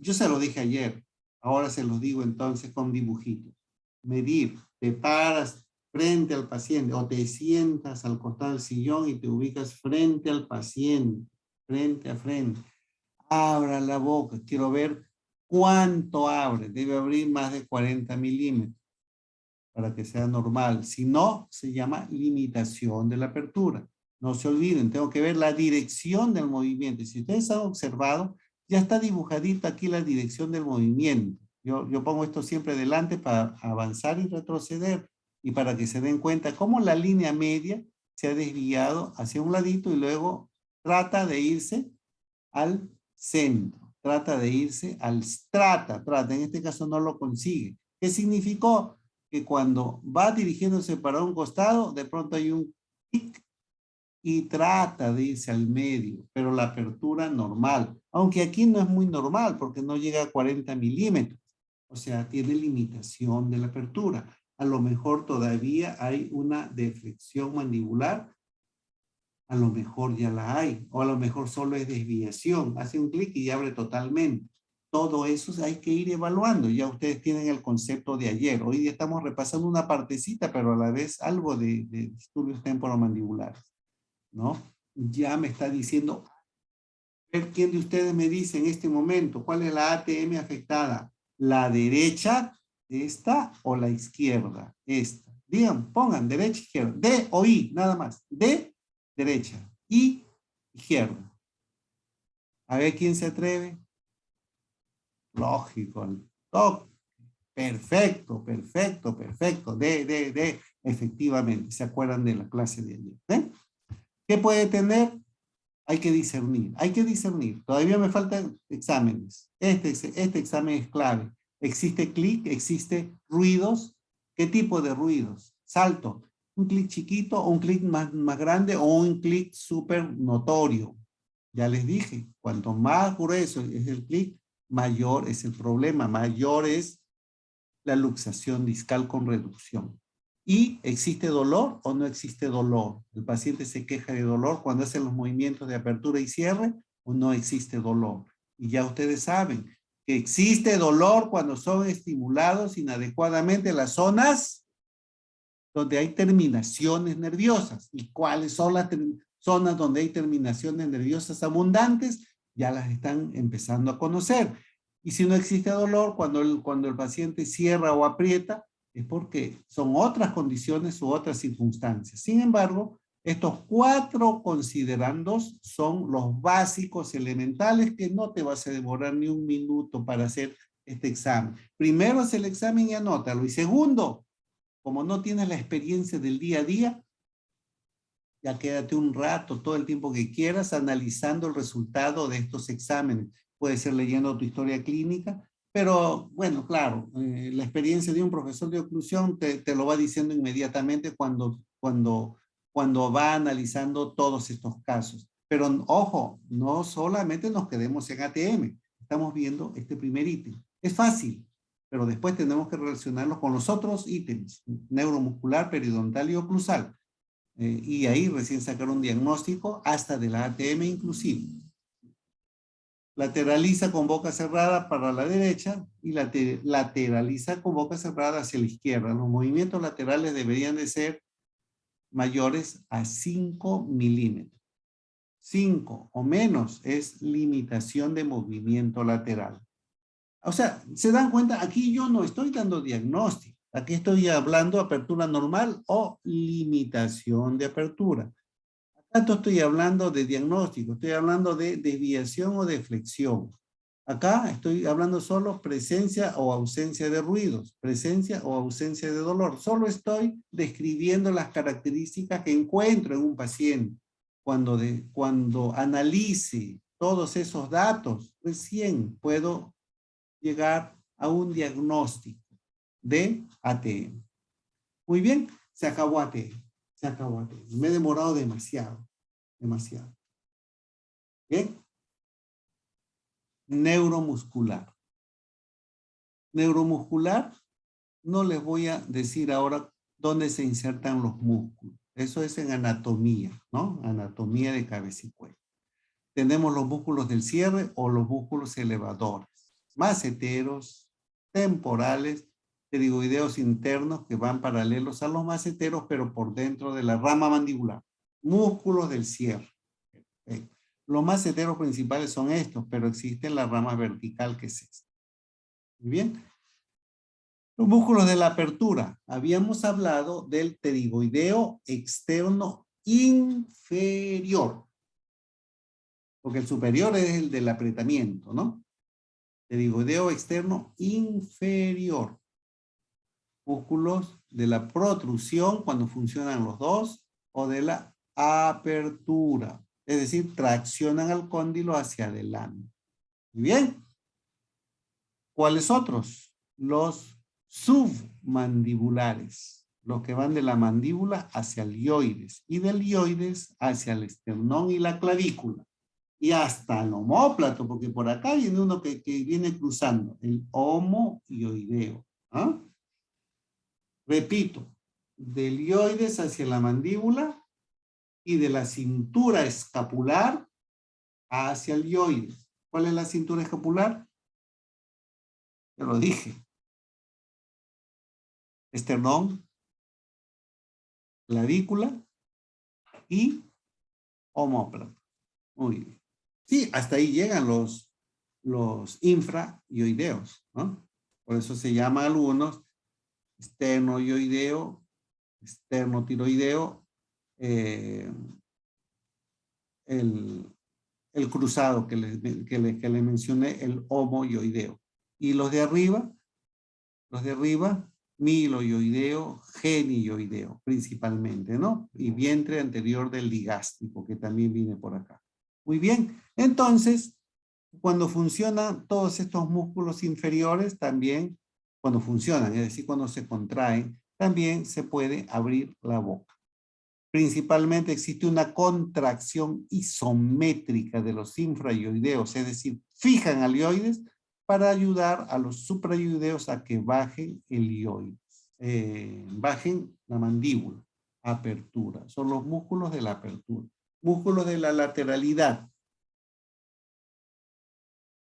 Yo se lo dije ayer, ahora se lo digo entonces con dibujitos. Medir, te paras frente al paciente o te sientas al costado del sillón y te ubicas frente al paciente, frente a frente. Abra la boca, quiero ver cuánto abre. Debe abrir más de 40 milímetros para que sea normal. Si no, se llama limitación de la apertura. No se olviden, tengo que ver la dirección del movimiento. Y si ustedes han observado, ya está dibujadita aquí la dirección del movimiento. Yo pongo esto siempre delante para avanzar y retroceder y para que se den cuenta cómo la línea media se ha desviado hacia un ladito y luego trata de irse al centro, trata de irse en este caso no lo consigue. ¿Qué significó? Que cuando va dirigiéndose para un costado, de pronto hay un clic y trata de irse al medio, pero la apertura normal, aunque aquí no es muy normal porque no llega a 40 milímetros, o sea, tiene limitación de la apertura. A lo mejor todavía hay una deflexión mandibular, a lo mejor ya la hay, o a lo mejor solo es desviación, hace un clic y abre totalmente. Todo eso hay que ir evaluando. Ya ustedes tienen el concepto de ayer. Hoy día estamos repasando una partecita, pero a la vez algo de disturbios temporomandibulares, ¿no? Ya me está diciendo, ver quién de ustedes me dice en este momento cuál es la ATM afectada, la derecha, esta, o la izquierda, esta. Digan, pongan derecha, izquierda, D o I, nada más. D, derecha, I, izquierda. A ver quién se atreve. Lógico. Oh, perfecto, perfecto, perfecto. D. Efectivamente, se acuerdan de la clase de ayer. ¿Ven? ¿Qué puede tener? Hay que discernir, hay que discernir. Todavía me faltan exámenes. Este examen es clave. ¿Existe clic? ¿Existe ruidos? ¿Qué tipo de ruidos? Salto. ¿Un clic chiquito o un clic más grande o un clic súper notorio? Ya les dije, cuanto más grueso es el clic, mayor es el problema, mayor es la luxación discal con reducción. ¿Y existe dolor o no existe dolor? El paciente se queja de dolor cuando hacen los movimientos de apertura y cierre o no existe dolor. Y ya ustedes saben que existe dolor cuando son estimulados inadecuadamente las zonas donde hay terminaciones nerviosas. ¿Y cuáles son las zonas donde hay terminaciones nerviosas abundantes? Ya las están empezando a conocer. Y si no existe dolor, cuando el paciente cierra o aprieta, es porque son otras condiciones u otras circunstancias. Sin embargo, estos 4 considerandos son los básicos elementales que no te vas a demorar ni un minuto para hacer este examen. Primero es el examen y anótalo. Y segundo, como no tienes la experiencia del día a día, ya quédate un rato, todo el tiempo que quieras, analizando el resultado de estos exámenes. Puede ser leyendo tu historia clínica, pero bueno, claro, la experiencia de un profesor de oclusión te lo va diciendo inmediatamente cuando va analizando todos estos casos. Pero ojo, no solamente nos quedemos en ATM, estamos viendo este primer ítem. Es fácil, pero después tenemos que relacionarlo con los otros ítems, neuromuscular, periodontal y oclusal. Y ahí recién sacar un diagnóstico hasta de la ATM inclusive. Lateraliza con boca cerrada para la derecha y lateraliza con boca cerrada hacia la izquierda. Los movimientos laterales deberían de ser mayores a 5 milímetros. 5 o menos es limitación de movimiento lateral. O sea, ¿se dan cuenta? Aquí yo no estoy dando diagnóstico. Aquí estoy hablando apertura normal o limitación de apertura. Acá estoy hablando de diagnóstico, estoy hablando de desviación o de flexión. Acá estoy hablando solo presencia o ausencia de ruidos, presencia o ausencia de dolor. Solo estoy describiendo las características que encuentro en un paciente. Cuando analice todos esos datos, recién puedo llegar a un diagnóstico de ATM. Muy bien, se acabó ATM. Se acabó ATM. Me he demorado demasiado. Bien. Neuromuscular. Neuromuscular, no les voy a decir ahora dónde se insertan los músculos. Eso es en anatomía, ¿no? Anatomía de cabeza y cuello. Tenemos los músculos del cierre o los músculos elevadores, maceteros, temporales, pterigoideos internos que van paralelos a los maceteros, pero por dentro de la rama mandibular. Músculos del cierre. Perfecto. Los maceteros principales son estos, pero existe la rama vertical que es esta. Muy bien. Los músculos de la apertura. Habíamos hablado del pterigoideo externo inferior. Porque el superior es el del apretamiento, ¿no? Pterigoideo externo inferior. Músculos de la protrusión cuando funcionan los dos o de la apertura. Es decir, traccionan al cóndilo hacia adelante. Muy bien. ¿Cuáles otros? Los submandibulares. Los que van de la mandíbula hacia el hioides y del hioides hacia el esternón y la clavícula. Y hasta el omóplato, porque por acá viene uno que viene cruzando, el homoioideo. ¿Ah? Repito, del hioides hacia la mandíbula y de la cintura escapular hacia el hioides. ¿Cuál es la cintura escapular? Ya lo dije. Esternón, clavícula y omóplato. Muy bien. Sí, hasta ahí llegan los infraioideos, ¿no? Por eso se llama algunos esternoioideo, esternotiroideo, el cruzado que le mencioné, el homoioideo. Y los de arriba, miloioideo, genioideo, principalmente, ¿no? Y vientre anterior del digástrico, que también viene por acá. Muy bien, entonces, cuando funcionan todos estos músculos inferiores, también, cuando funcionan, es decir, cuando se contraen, también se puede abrir la boca. Principalmente existe una contracción isométrica de los infraioideos, es decir, fijan al hioides para ayudar a los suprayudeos a que bajen el hioides, bajen la mandíbula, apertura. Son los músculos de la apertura. Músculos de la lateralidad.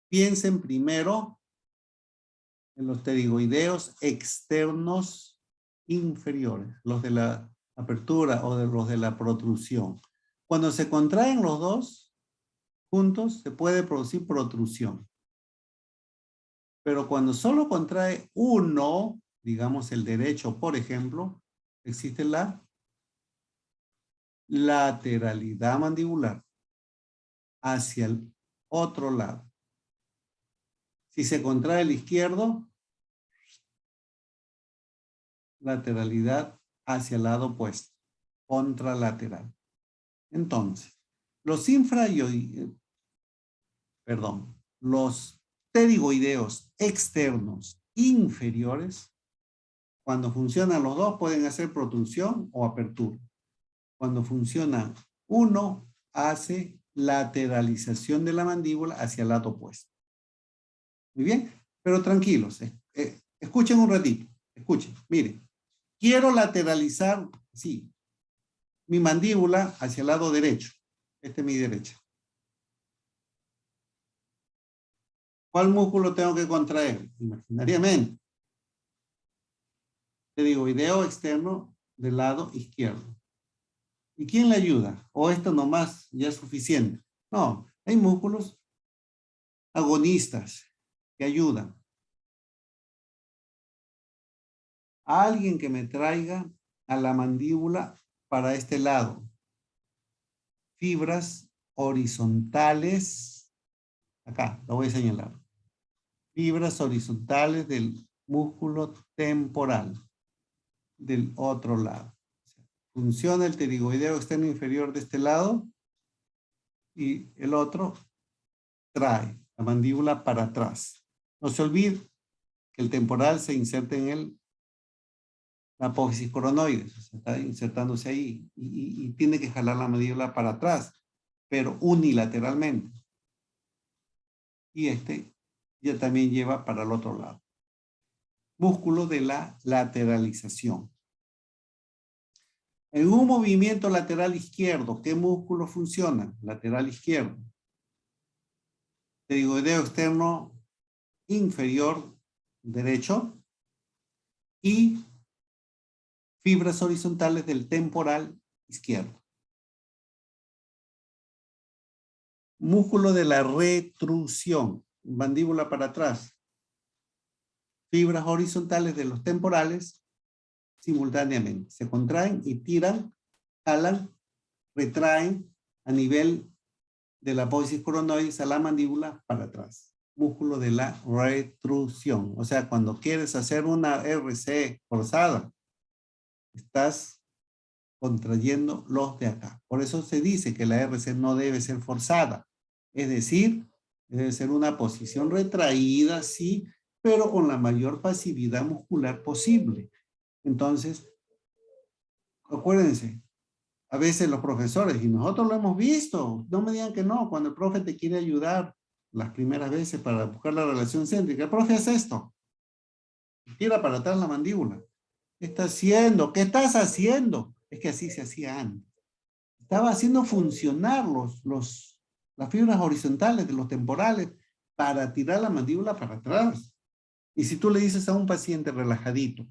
Piensen primero en los pterigoideos externos inferiores, los de la apertura o de los de la protrusión. Cuando se contraen los dos juntos, se puede producir protrusión. Pero cuando solo contrae uno, digamos el derecho, por ejemplo, existe la lateralidad mandibular hacia el otro lado. Si se contrae el izquierdo, lateralidad hacia el lado opuesto, contralateral. Entonces, los pterigoideos externos inferiores, cuando funcionan los dos, pueden hacer protrusión o apertura. Cuando funciona uno, hace lateralización de la mandíbula hacia el lado opuesto. Muy bien, pero tranquilos, escuchen un ratito, escuchen, miren, quiero lateralizar, sí, mi mandíbula hacia el lado derecho, este es mi derecha. ¿Cuál músculo tengo que contraer? Imaginariamente. Pterigoideo externo del lado izquierdo. ¿Y quién le ayuda? ¿O esto nomás ya es suficiente? No, hay músculos agonistas que ayudan. Alguien que me traiga a la mandíbula para este lado. Fibras horizontales. Acá, lo voy a señalar. Fibras horizontales del músculo temporal. Del otro lado. Funciona el pterigoideo externo inferior de este lado. Y el otro trae la mandíbula para atrás. No se olvide que el temporal se inserta en la apófisis coronoides, o sea, está insertándose ahí y tiene que jalar la mandíbula para atrás, pero unilateralmente. Y este ya también lleva para el otro lado. Músculo de la lateralización. En un movimiento lateral izquierdo, ¿qué músculo funciona? Lateral izquierdo. Pterigoideo externo inferior derecho y fibras horizontales del temporal izquierdo. Músculo de la retrusión, mandíbula para atrás. Fibras horizontales de los temporales simultáneamente. Se contraen y tiran, jalan, retraen a nivel de la apófisis coronoides a la mandíbula para atrás. Músculo de la retrusión. O sea, cuando quieres hacer una RC forzada, estás contrayendo los de acá. Por eso se dice que la RC no debe ser forzada. Es decir, debe ser una posición retraída, sí, pero con la mayor pasividad muscular posible. Entonces, acuérdense, a veces los profesores, y nosotros lo hemos visto, no me digan que no, cuando el profe te quiere ayudar las primeras veces para buscar la relación céntrica, el profe hace esto, tira para atrás la mandíbula. ¿Qué estás haciendo? ¿Qué estás haciendo? Es que así se hacía antes. Estaba haciendo funcionar las fibras horizontales de los temporales para tirar la mandíbula para atrás. Y si tú le dices a un paciente relajadito,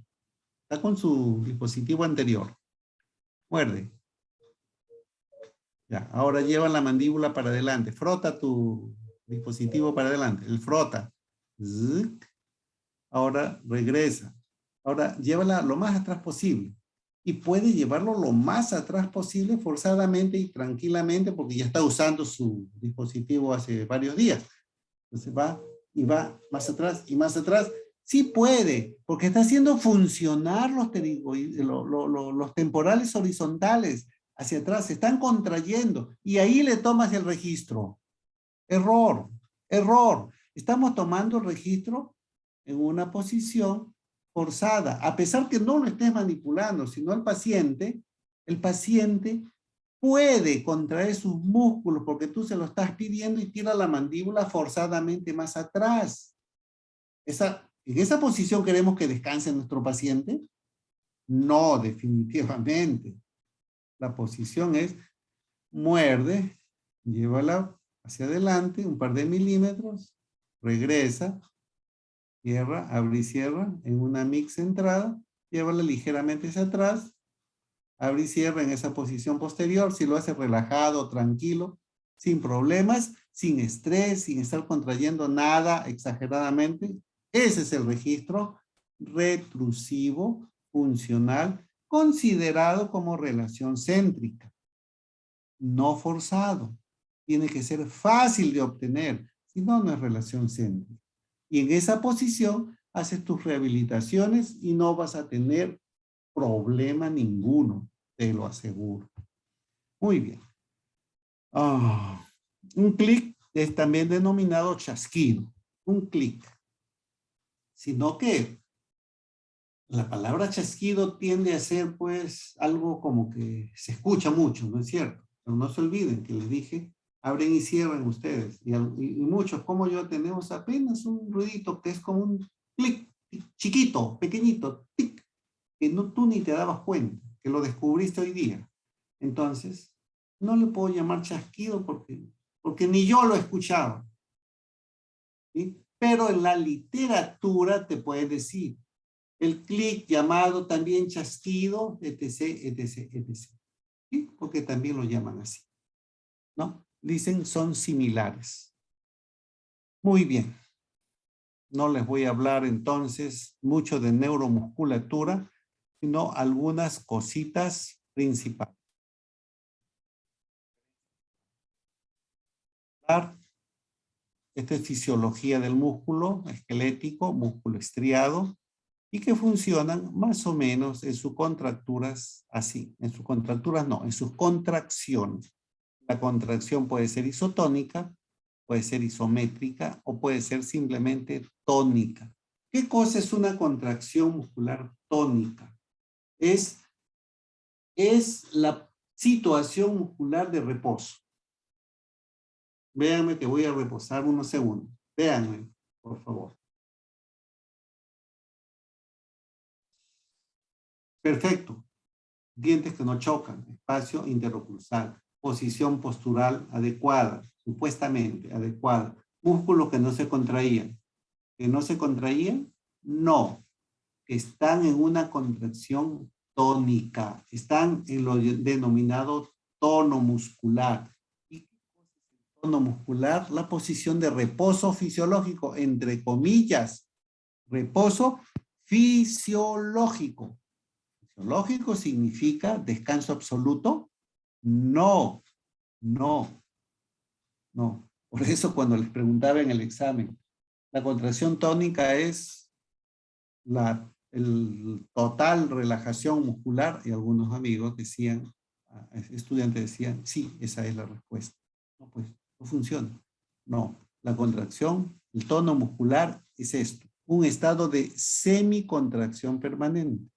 está con su dispositivo anterior, muerde. Ya, ahora lleva la mandíbula para adelante, frota tu dispositivo para adelante, él frota. Ahora regresa. Ahora llévala lo más atrás posible. Y puede llevarlo lo más atrás posible forzadamente y tranquilamente porque ya está usando su dispositivo hace varios días. Entonces va y va más atrás y más atrás. Sí puede, porque está haciendo funcionar los temporales horizontales hacia atrás. Se están contrayendo y ahí le tomas el registro. Error, error. Estamos tomando el registro en una posición forzada, a pesar que no lo estés manipulando, sino el paciente puede contraer sus músculos porque tú se lo estás pidiendo y tira la mandíbula forzadamente más atrás. ¿En esa posición queremos que descanse nuestro paciente? No, definitivamente. La posición es muerde, llévala hacia adelante un par de milímetros, regresa, cierra, abre y cierra en una mix centrada, llévala ligeramente hacia atrás, abre y cierra en esa posición posterior. Si lo hace relajado, tranquilo, sin problemas, sin estrés, sin estar contrayendo nada exageradamente, ese es el registro retrusivo funcional considerado como relación céntrica, no forzado. Tiene que ser fácil de obtener, si no, no es relación céntrica. Y en esa posición haces tus rehabilitaciones y no vas a tener problema ninguno, te lo aseguro. Muy bien. Un clic es también denominado chasquido. Un clic. Sino que la palabra chasquido tiende a ser pues algo como que se escucha mucho, ¿no es cierto? Pero no se olviden que les dije, abren y cierran ustedes. Y muchos como yo tenemos apenas un ruidito que es como un clic chiquito, pequeñito, tic, que no, tú ni te dabas cuenta, que lo descubriste hoy día. Entonces, no le puedo llamar chasquido porque ni yo lo escuchaba. ¿Sí? Pero en la literatura te puede decir el clic llamado también chasquido, etc., etc., etc. ¿Sí? Porque también lo llaman así, ¿no? Dicen son similares. Muy bien. No les voy a hablar entonces mucho de neuromusculatura, sino algunas cositas principales. Esta es fisiología del músculo esquelético, músculo estriado, y que funcionan más o menos en sus contracturas así. En sus contracturas no, en sus contracciones. La contracción puede ser isotónica, puede ser isométrica o puede ser simplemente tónica. ¿Qué cosa es una contracción muscular tónica? Es la situación muscular de reposo. Véanme que voy a reposar unos segundos. Véanme, por favor. Perfecto. Dientes que no chocan. Espacio interoclusal. Posición postural adecuada. Supuestamente adecuada. Músculos que no se contraían. ¿Que no se contraían? No. Están en una contracción tónica. Están en lo denominado tono muscular. Tono muscular, la posición de reposo fisiológico, entre comillas, reposo fisiológico. ¿Fisiológico significa descanso absoluto? No, no, no. Por eso cuando les preguntaba en el examen, la contracción tónica es el total relajación muscular y algunos amigos decían, estudiantes decían, sí, esa es la respuesta. No, pues no funciona. No, la contracción, el tono muscular es esto, un estado de semicontracción permanente.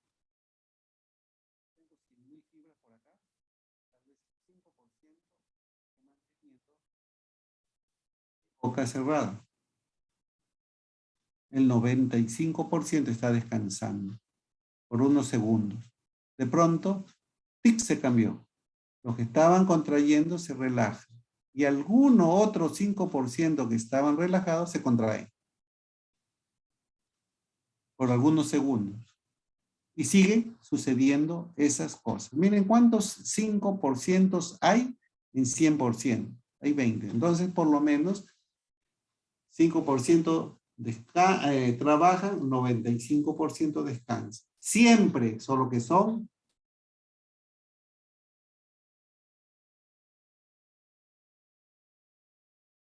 Boca cerrada. El 95% está descansando por unos segundos. De pronto, tic, se cambió. Los que estaban contrayendo se relajan y alguno otro 5% que estaban relajados se contraen por algunos segundos. Y siguen sucediendo esas cosas. Miren cuántos 5% hay en 100%. Hay 20. Entonces, por lo menos, 5% trabajan, 95% descansan. Siempre, solo que son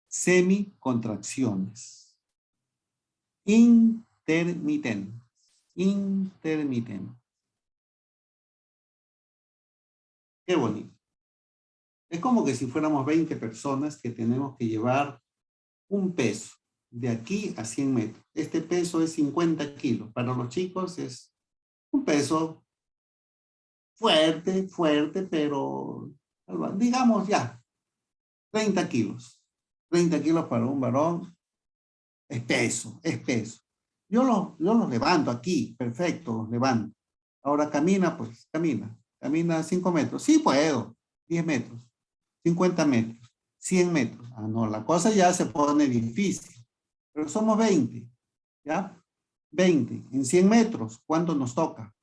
semicontracciones. Intermitentes. Intermitentes. Qué bonito. Es como que si fuéramos 20 personas que tenemos que llevar un peso de aquí a 100 metros. Este peso es 50 kilos. Para los chicos es un peso fuerte, fuerte, pero digamos ya, 30 kilos. 30 kilos para un varón es peso, es peso. Yo los levanto aquí, perfecto, los levanto. Ahora camina, pues camina. Camina 5 metros. Sí puedo. 10 metros, 50 metros, 100 metros. Ah, no, la cosa ya se pone difícil. Pero somos 20, ¿ya? 20. En 100 metros, ¿cuánto nos toca?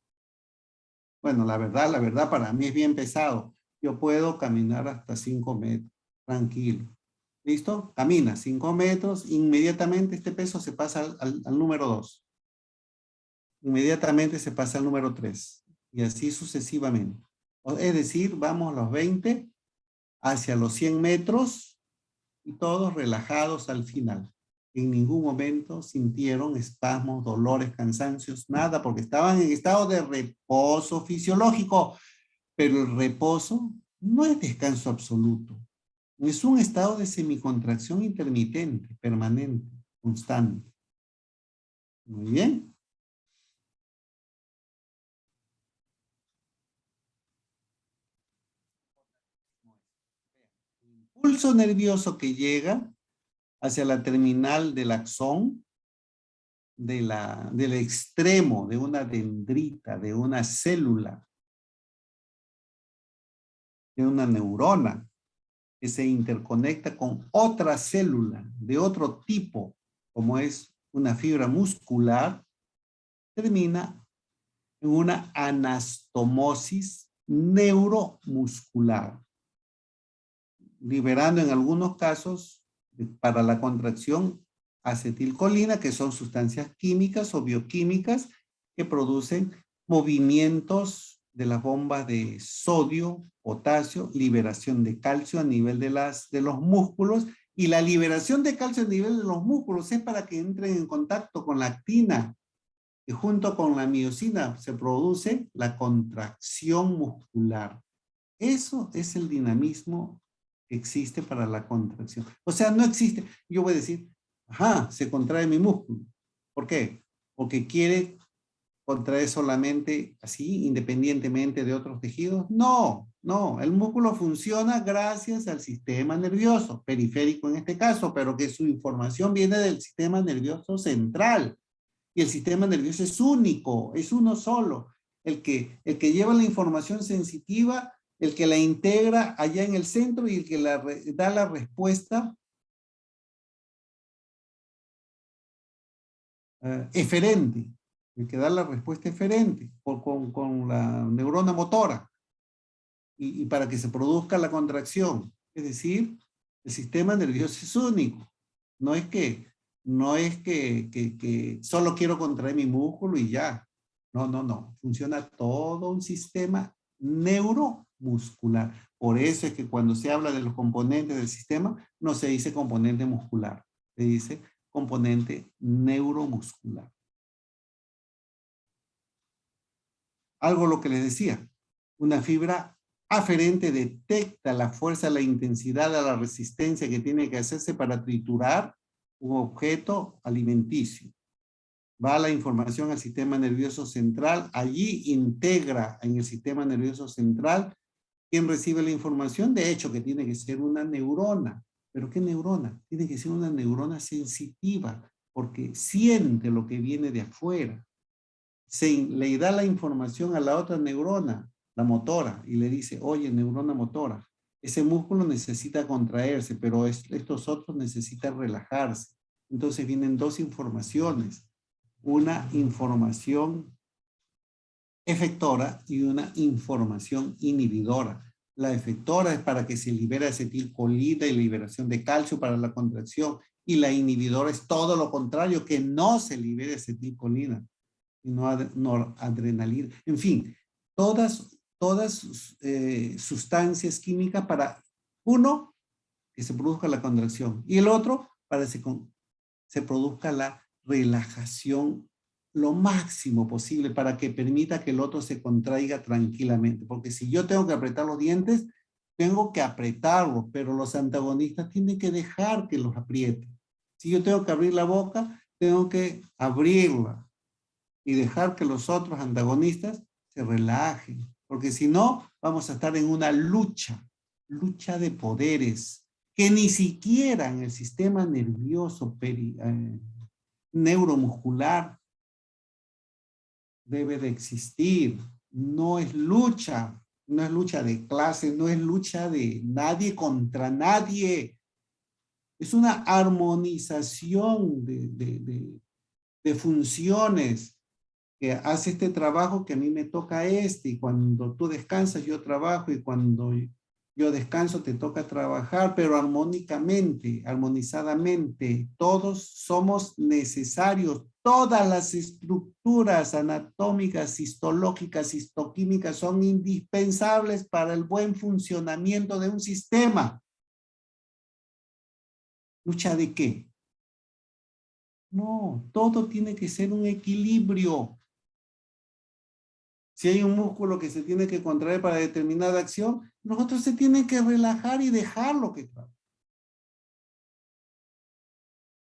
Bueno, la verdad para mí es bien pesado. Yo puedo caminar hasta 5 metros, tranquilo. ¿Listo? Camina 5 metros, inmediatamente este peso se pasa al número 2. Inmediatamente se pasa al número 3. Y así sucesivamente. Es decir, vamos los 20 hacia los 100 metros y todos relajados al final. En ningún momento sintieron espasmos, dolores, cansancios, nada, porque estaban en estado de reposo fisiológico. Pero el reposo no es descanso absoluto. Es un estado de semicontracción intermitente, permanente, constante. Muy bien. El impulso nervioso que llega hacia la terminal del axón, del extremo de una dendrita, de una célula, de una neurona, que se interconecta con otra célula de otro tipo, como es una fibra muscular, termina en una anastomosis neuromuscular, liberando en algunos casos para la contracción acetilcolina, que son sustancias químicas o bioquímicas que producen movimientos de las bombas de sodio, potasio, liberación de calcio a nivel de los músculos, y la liberación de calcio a nivel de los músculos es para que entren en contacto con la actina, y junto con la miosina se produce la contracción muscular. Eso es el dinamismo que existe para la contracción. O sea, no existe. Yo voy a decir, ajá, se contrae mi músculo. ¿Por qué? Porque quiere contraer solamente así, independientemente de otros tejidos. No, no. El músculo funciona gracias al sistema nervioso, periférico en este caso, pero que su información viene del sistema nervioso central. Y el sistema nervioso es único, es uno solo. El que lleva la información sensitiva, el que la integra allá en el centro y el que da la respuesta eferente. El que da la respuesta eferente con la neurona motora y para que se produzca la contracción. Es decir, el sistema nervioso es único. No es que, no es que solo quiero contraer mi músculo y ya. No, no, no. Funciona todo un sistema neuromuscular. Por eso es que cuando se habla de los componentes del sistema, no se dice componente muscular, se dice componente neuromuscular. Algo lo que les decía, una fibra aferente detecta la fuerza, la intensidad, la resistencia que tiene que hacerse para triturar un objeto alimenticio. Va la información al sistema nervioso central, allí integra en el sistema nervioso central quien recibe la información, de hecho que tiene que ser una neurona. ¿Pero qué neurona? Tiene que ser una neurona sensitiva, porque siente lo que viene de afuera. Le da la información a la otra neurona, la motora, y le dice, oye, neurona motora, ese músculo necesita contraerse, pero estos otros necesitan relajarse. Entonces vienen dos informaciones, una información efectora y una información inhibidora. La efectora es para que se libere acetilcolina y liberación de calcio para la contracción, y la inhibidora es todo lo contrario, que no se libere acetilcolina y noradrenalina. En fin, todas sustancias químicas para, uno, que se produzca la contracción, y el otro, para que se produzca la relajación lo máximo posible para que permita que el otro se contraiga tranquilamente. Porque si yo tengo que apretar los dientes, tengo que apretarlos, pero los antagonistas tienen que dejar que los aprieten. Si yo tengo que abrir la boca, tengo que abrirla y dejar que los otros antagonistas se relajen. Porque si no, vamos a estar en una lucha de poderes, que ni siquiera en el sistema nervioso neuromuscular debe de existir. No es lucha de clase, no es lucha de nadie contra nadie. Es una armonización de funciones que hace este trabajo que a mí me toca y cuando tú descansas yo trabajo y cuando yo descanso te toca trabajar, pero armónicamente, armonizadamente. Todos somos necesarios. Todas las estructuras anatómicas, histológicas, histoquímicas son indispensables para el buen funcionamiento de un sistema. ¿Lucha de qué? No, todo tiene que ser un equilibrio. Si hay un músculo que se tiene que contraer para determinada acción, los otros se tienen que relajar y dejarlo que trabaje.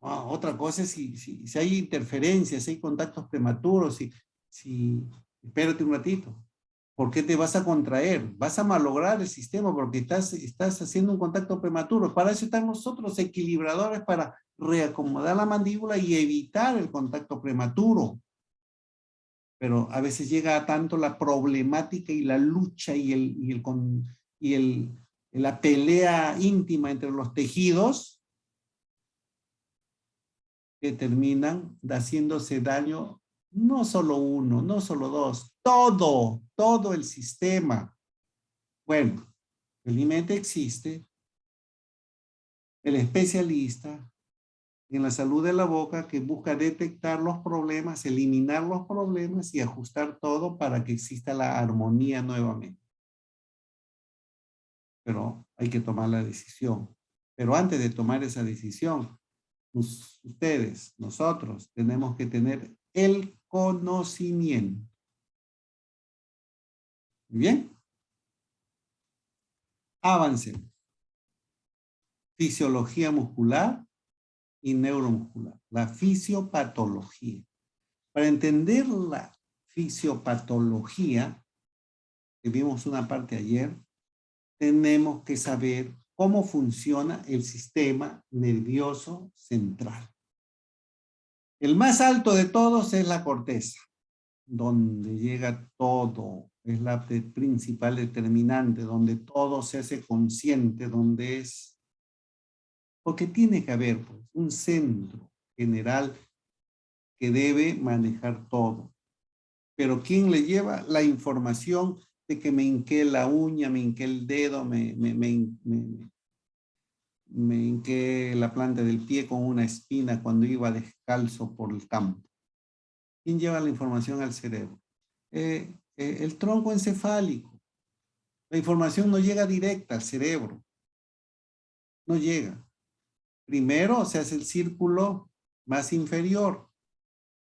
Otra cosa es si hay interferencias, si hay contactos prematuros, espérate un ratito. ¿Por qué te vas a contraer? Vas a malograr el sistema porque estás haciendo un contacto prematuro. Para eso están los otros equilibradores para reacomodar la mandíbula y evitar el contacto prematuro. Pero a veces llega a tanto la problemática y la lucha la pelea íntima entre los tejidos que terminan haciéndose daño no solo uno, no solo dos, todo el sistema. Bueno, felizmente existe el especialista en la salud de la boca que busca detectar los problemas, eliminar los problemas y ajustar todo para que exista la armonía nuevamente. Pero hay que tomar la decisión. Pero antes de tomar esa decisión, ustedes, nosotros, tenemos que tener el conocimiento. ¿Bien? Avancemos. Fisiología muscular y neuromuscular. La fisiopatología. Para entender la fisiopatología, que vimos una parte ayer, tenemos que saber cómo funciona el sistema nervioso central. El más alto de todos es la corteza, donde llega todo, es la principal determinante, donde todo se hace consciente, donde es, porque tiene que haber pues, un centro general que debe manejar todo. Pero ¿quién le lleva la información de que me hinqué la uña, me hinqué el dedo, me hinqué la planta del pie con una espina cuando iba descalzo por el campo? ¿Quién lleva la información al cerebro? El tronco encefálico. La información no llega directa al cerebro. No llega. Primero se hace el círculo más inferior.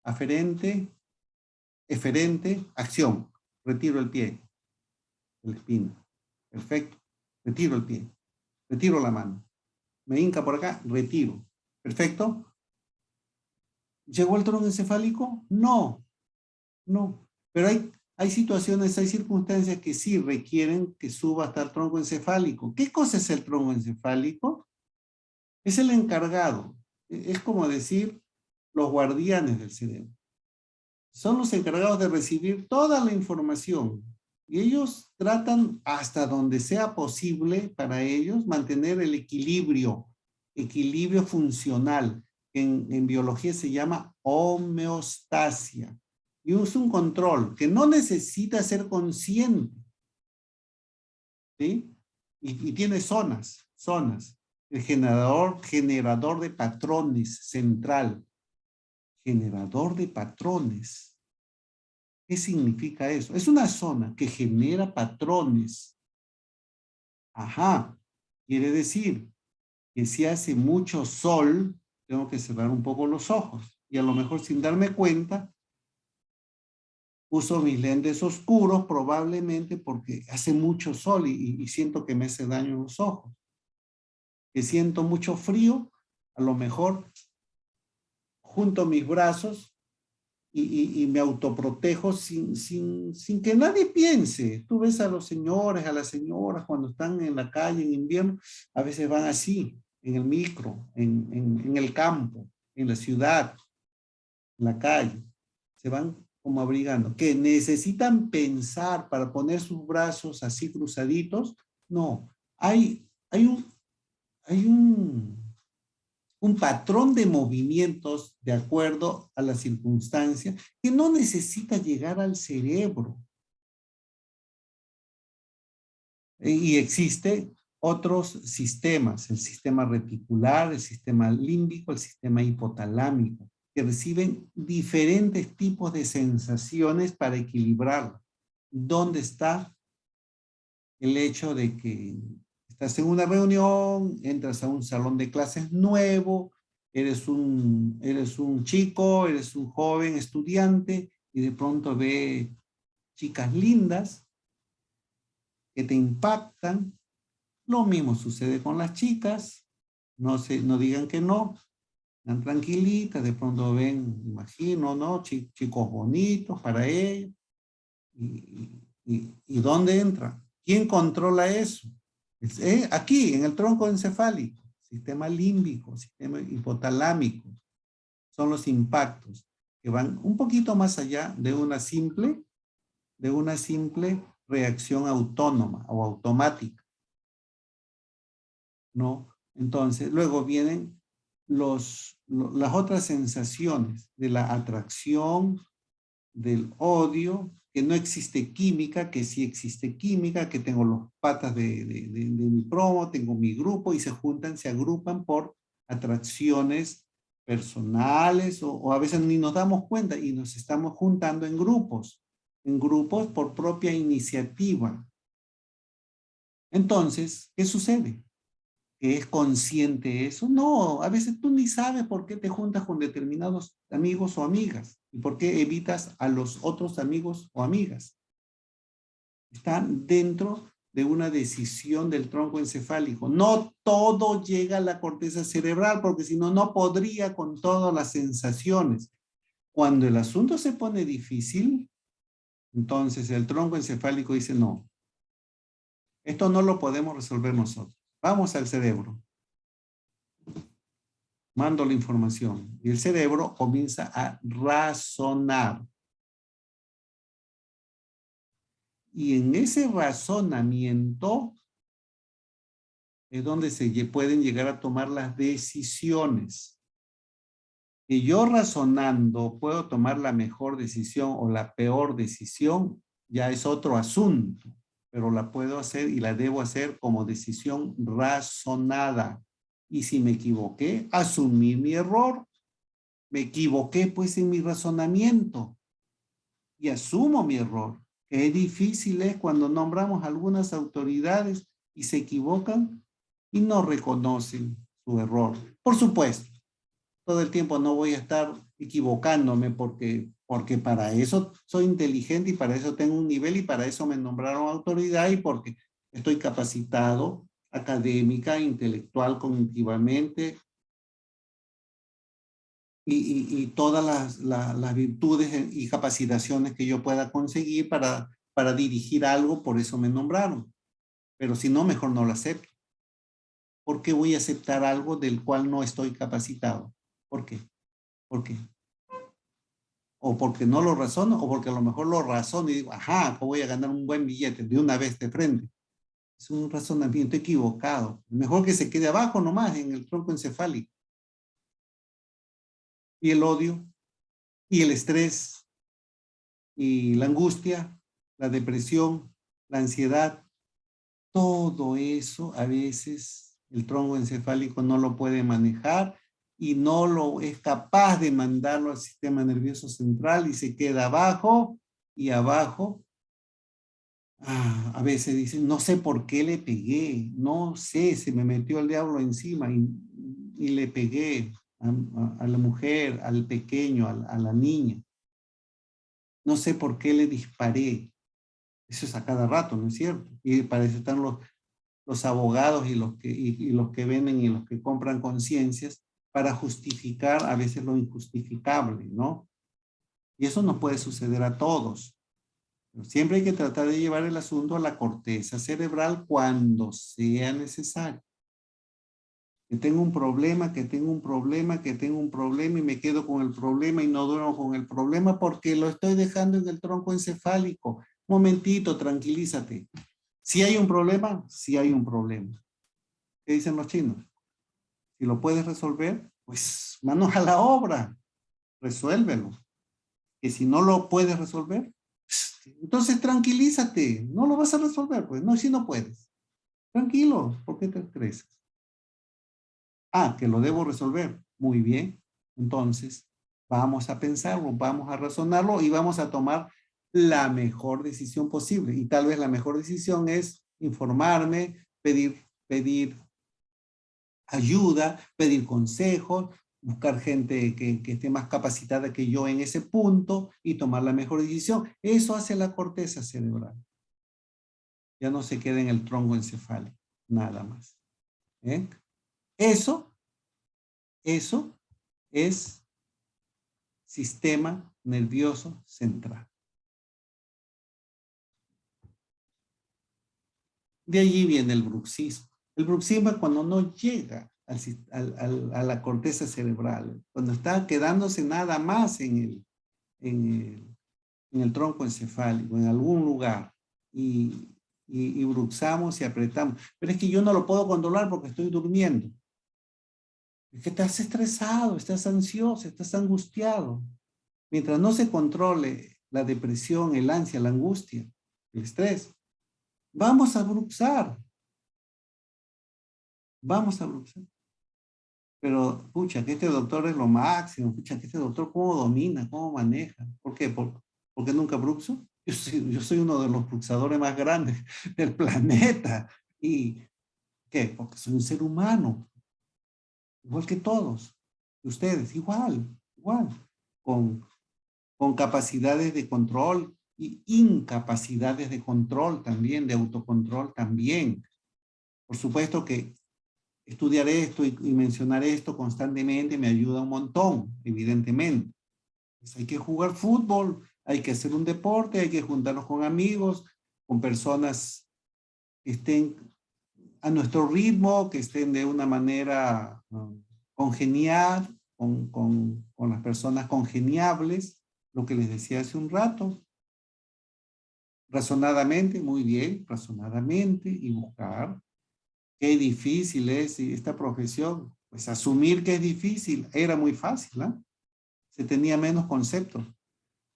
Aferente, eferente, acción. Retiro el pie, la espina. Perfecto. Retiro el pie. Retiro la mano. Me hinca por acá, retiro. Perfecto. ¿Llegó el tronco encefálico? No, no. Pero hay situaciones, hay circunstancias que sí requieren que suba hasta el tronco encefálico. ¿Qué cosa es el tronco encefálico? Es el encargado. Es como decir los guardianes del cerebro. Son los encargados de recibir toda la información. Y ellos tratan hasta donde sea posible para ellos mantener el equilibrio funcional. En biología se llama homeostasia. Y es un control que no necesita ser consciente. ¿Sí? Y tiene zonas. El generador de patrones central. Generador de patrones. ¿Qué significa eso? Es una zona que genera patrones. Ajá. Quiere decir que si hace mucho sol, tengo que cerrar un poco los ojos. Y a lo mejor sin darme cuenta, uso mis lentes oscuros probablemente porque hace mucho sol y siento que me hace daño en los ojos. Que siento mucho frío, a lo mejor junto mis brazos y me autoprotejo sin que nadie piense. Tú ves a los señores, a las señoras cuando están en la calle en invierno, a veces van así, en el micro, en el campo, en la ciudad. en la calle, se van como abrigando, que necesitan pensar para poner sus brazos así cruzaditos. No, hay un patrón de movimientos de acuerdo a las circunstancias que no necesita llegar al cerebro. Y existe otros sistemas, el sistema reticular, el sistema límbico, el sistema hipotalámico, que reciben diferentes tipos de sensaciones para equilibrar. ¿Dónde está el hecho de que estás en una reunión, entras a un salón de clases nuevo, eres un chico, eres un joven estudiante y de pronto ve chicas lindas que te impactan? Lo mismo sucede con las chicas, no digan que no, están tranquilitas, de pronto ven, imagino, ¿no? Chicos bonitos para ellos. ¿Y dónde entra? ¿Quién controla eso? Aquí, en el tronco encefálico, sistema límbico, sistema hipotalámico. Son los impactos que van un poquito más allá de una simple reacción autónoma o automática, ¿no? Entonces, luego vienen las otras sensaciones de la atracción, del odio, que no existe química, que sí existe química, que tengo los patas de mi promo, tengo mi grupo y se juntan, se agrupan por atracciones personales o a veces ni nos damos cuenta y nos estamos juntando en grupos por propia iniciativa. Entonces, ¿qué sucede? ¿Que es consciente eso? No, a veces tú ni sabes por qué te juntas con determinados amigos o amigas y por qué evitas a los otros amigos o amigas. Están dentro de una decisión del tronco encefálico. No todo llega a la corteza cerebral porque si no, no podría con todas las sensaciones. Cuando el asunto se pone difícil, entonces el tronco encefálico dice no, esto no lo podemos resolver nosotros. Vamos al cerebro. Mando la información y el cerebro comienza a razonar. Y en ese razonamiento es donde se pueden llegar a tomar las decisiones. Y yo razonando puedo tomar la mejor decisión o la peor decisión, ya es otro asunto, pero la puedo hacer y la debo hacer como decisión razonada. Y si me equivoqué, asumí mi error. Me equivoqué pues en mi razonamiento y asumo mi error. Qué difícil es cuando nombramos algunas autoridades y se equivocan y no reconocen su error. Por supuesto, todo el tiempo no voy a estar equivocándome porque para eso soy inteligente y para eso tengo un nivel y para eso me nombraron autoridad y porque estoy capacitado académica, intelectual, cognitivamente, y todas las virtudes y capacitaciones que yo pueda conseguir para dirigir algo, por eso me nombraron. Pero si no, mejor no lo acepto. ¿Por qué voy a aceptar algo del cual no estoy capacitado? ¿Por qué? ¿Por qué? O porque no lo razono, o porque a lo mejor lo razono y digo, ajá, voy a ganar un buen billete de una vez de frente. Es un razonamiento equivocado. Mejor que se quede abajo nomás en el tronco encefálico. Y el odio, y el estrés, y la angustia, la depresión, la ansiedad, todo eso a veces el tronco encefálico no lo puede manejar y no lo es capaz de mandarlo al sistema nervioso central y se queda abajo y abajo. A veces dicen, no sé por qué le pegué, no sé, se me metió el diablo encima y le pegué a la mujer, al pequeño, a la niña. No sé por qué le disparé. Eso es a cada rato, ¿no es cierto? Y para eso están los abogados y los que venden y los que compran conciencias para justificar a veces lo injustificable, ¿no? Y eso no puede suceder a todos. Pero siempre hay que tratar de llevar el asunto a la corteza cerebral cuando sea necesario. Que tengo un problema, que tengo un problema, que tengo un problema y me quedo con el problema y no duermo con el problema porque lo estoy dejando en el tronco encefálico. Momentito, tranquilízate. Si hay un problema, sí hay un problema. ¿Qué dicen los chinos? Si lo puedes resolver, pues manos a la obra, resuélvelo. Que si no lo puedes resolver, entonces tranquilízate, no lo vas a resolver, pues no, si no puedes. Tranquilo, ¿por qué te estresas? Ah, que lo debo resolver. Muy bien. Entonces, vamos a pensarlo, vamos a razonarlo y vamos a tomar la mejor decisión posible. Y tal vez la mejor decisión es informarme, pedir ayuda, pedir consejos, buscar gente que esté más capacitada que yo en ese punto y tomar la mejor decisión. Eso hace la corteza cerebral. Ya no se queda en el tronco encefálico, nada más. ¿Eh? Eso es sistema nervioso central. De allí viene el bruxismo. El bruxismo es cuando no llega a la corteza cerebral, cuando está quedándose nada más en el tronco encefálico, en algún lugar, y bruxamos y apretamos. Pero es que yo no lo puedo controlar porque estoy durmiendo. Es que estás estresado, estás ansioso, estás angustiado. Mientras no se controle la depresión, el ansia, la angustia, el estrés, vamos a bruxar. Vamos a bruxar. Pero, pucha, que este doctor es lo máximo. Pucha, que este doctor cómo domina, cómo maneja. ¿Por qué? ¿Porque nunca bruxo? Yo soy uno de los bruxadores más grandes del planeta. ¿Y qué? Porque soy un ser humano. Igual que todos. Ustedes, igual. Con, con capacidades de control y incapacidades de control también, de autocontrol también. Por supuesto que estudiar esto y mencionar esto constantemente me ayuda un montón, evidentemente. Pues hay que jugar fútbol, hay que hacer un deporte, hay que juntarnos con amigos, con personas que estén a nuestro ritmo, que estén de una manera congenial, con las personas congeniables, lo que les decía hace un rato, razonadamente, muy bien, razonadamente, y buscar qué difícil es esta profesión. Pues asumir que es difícil era muy fácil, ¿ah? Se tenía menos conceptos.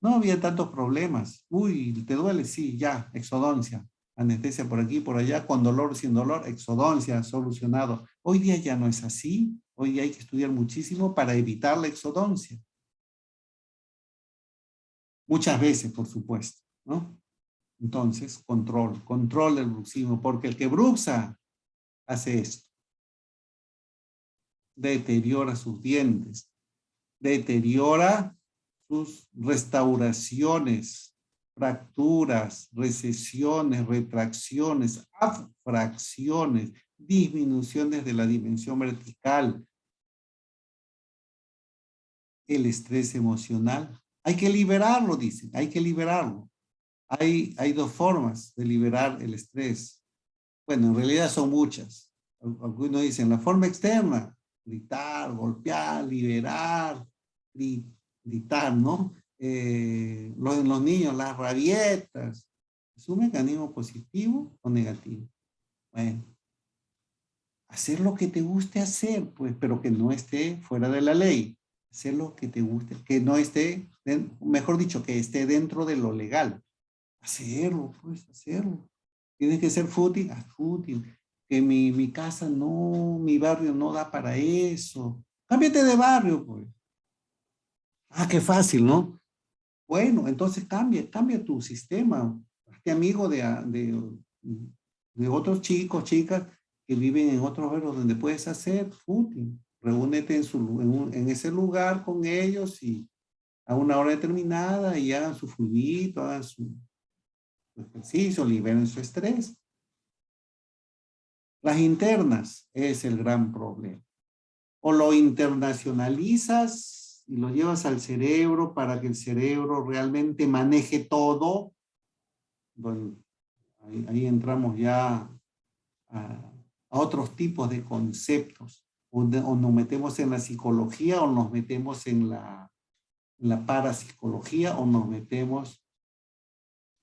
No había tantos problemas. Uy, ¿te duele? Sí, ya, exodoncia. Anestesia por aquí, por allá, con dolor, sin dolor, exodoncia, solucionado. Hoy día ya no es así. Hoy día hay que estudiar muchísimo para evitar la exodoncia. Muchas veces, por supuesto, ¿no? Entonces, control del bruxismo, porque el que bruxa hace esto. Deteriora sus dientes, deteriora sus restauraciones, fracturas, recesiones, retracciones, abfracciones, disminuciones de la dimensión vertical, el estrés emocional. Hay que liberarlo, dicen, hay que liberarlo. Hay dos formas de liberar el estrés. Bueno, en realidad son muchas. Algunos dicen la forma externa, gritar, golpear, liberar, gritar, ¿no? Los niños, las rabietas. ¿Es un mecanismo positivo o negativo? Bueno, hacer lo que te guste hacer, pues, pero que no esté fuera de la ley. Hacer lo que te guste, que no esté, mejor dicho, que esté dentro de lo legal. Hacerlo, pues, hacerlo. Tiene que ser fútil, fútil. Que mi casa no, mi barrio no da para eso. Cámbiate de barrio, pues. Ah, qué fácil, ¿no? Bueno, entonces cambia tu sistema. Hazte amigo de otros chicos, chicas que viven en otros barrios donde puedes hacer footing. Reúnete en ese lugar con ellos y a una hora determinada y hagan su fulbito, hagan su ejercicio, liberen su estrés. Las internas es el gran problema. O lo internacionalizas y lo llevas al cerebro para que el cerebro realmente maneje todo. Bueno, ahí entramos ya a otros tipos de conceptos. o nos metemos en la psicología, o nos metemos en la parapsicología, o nos metemos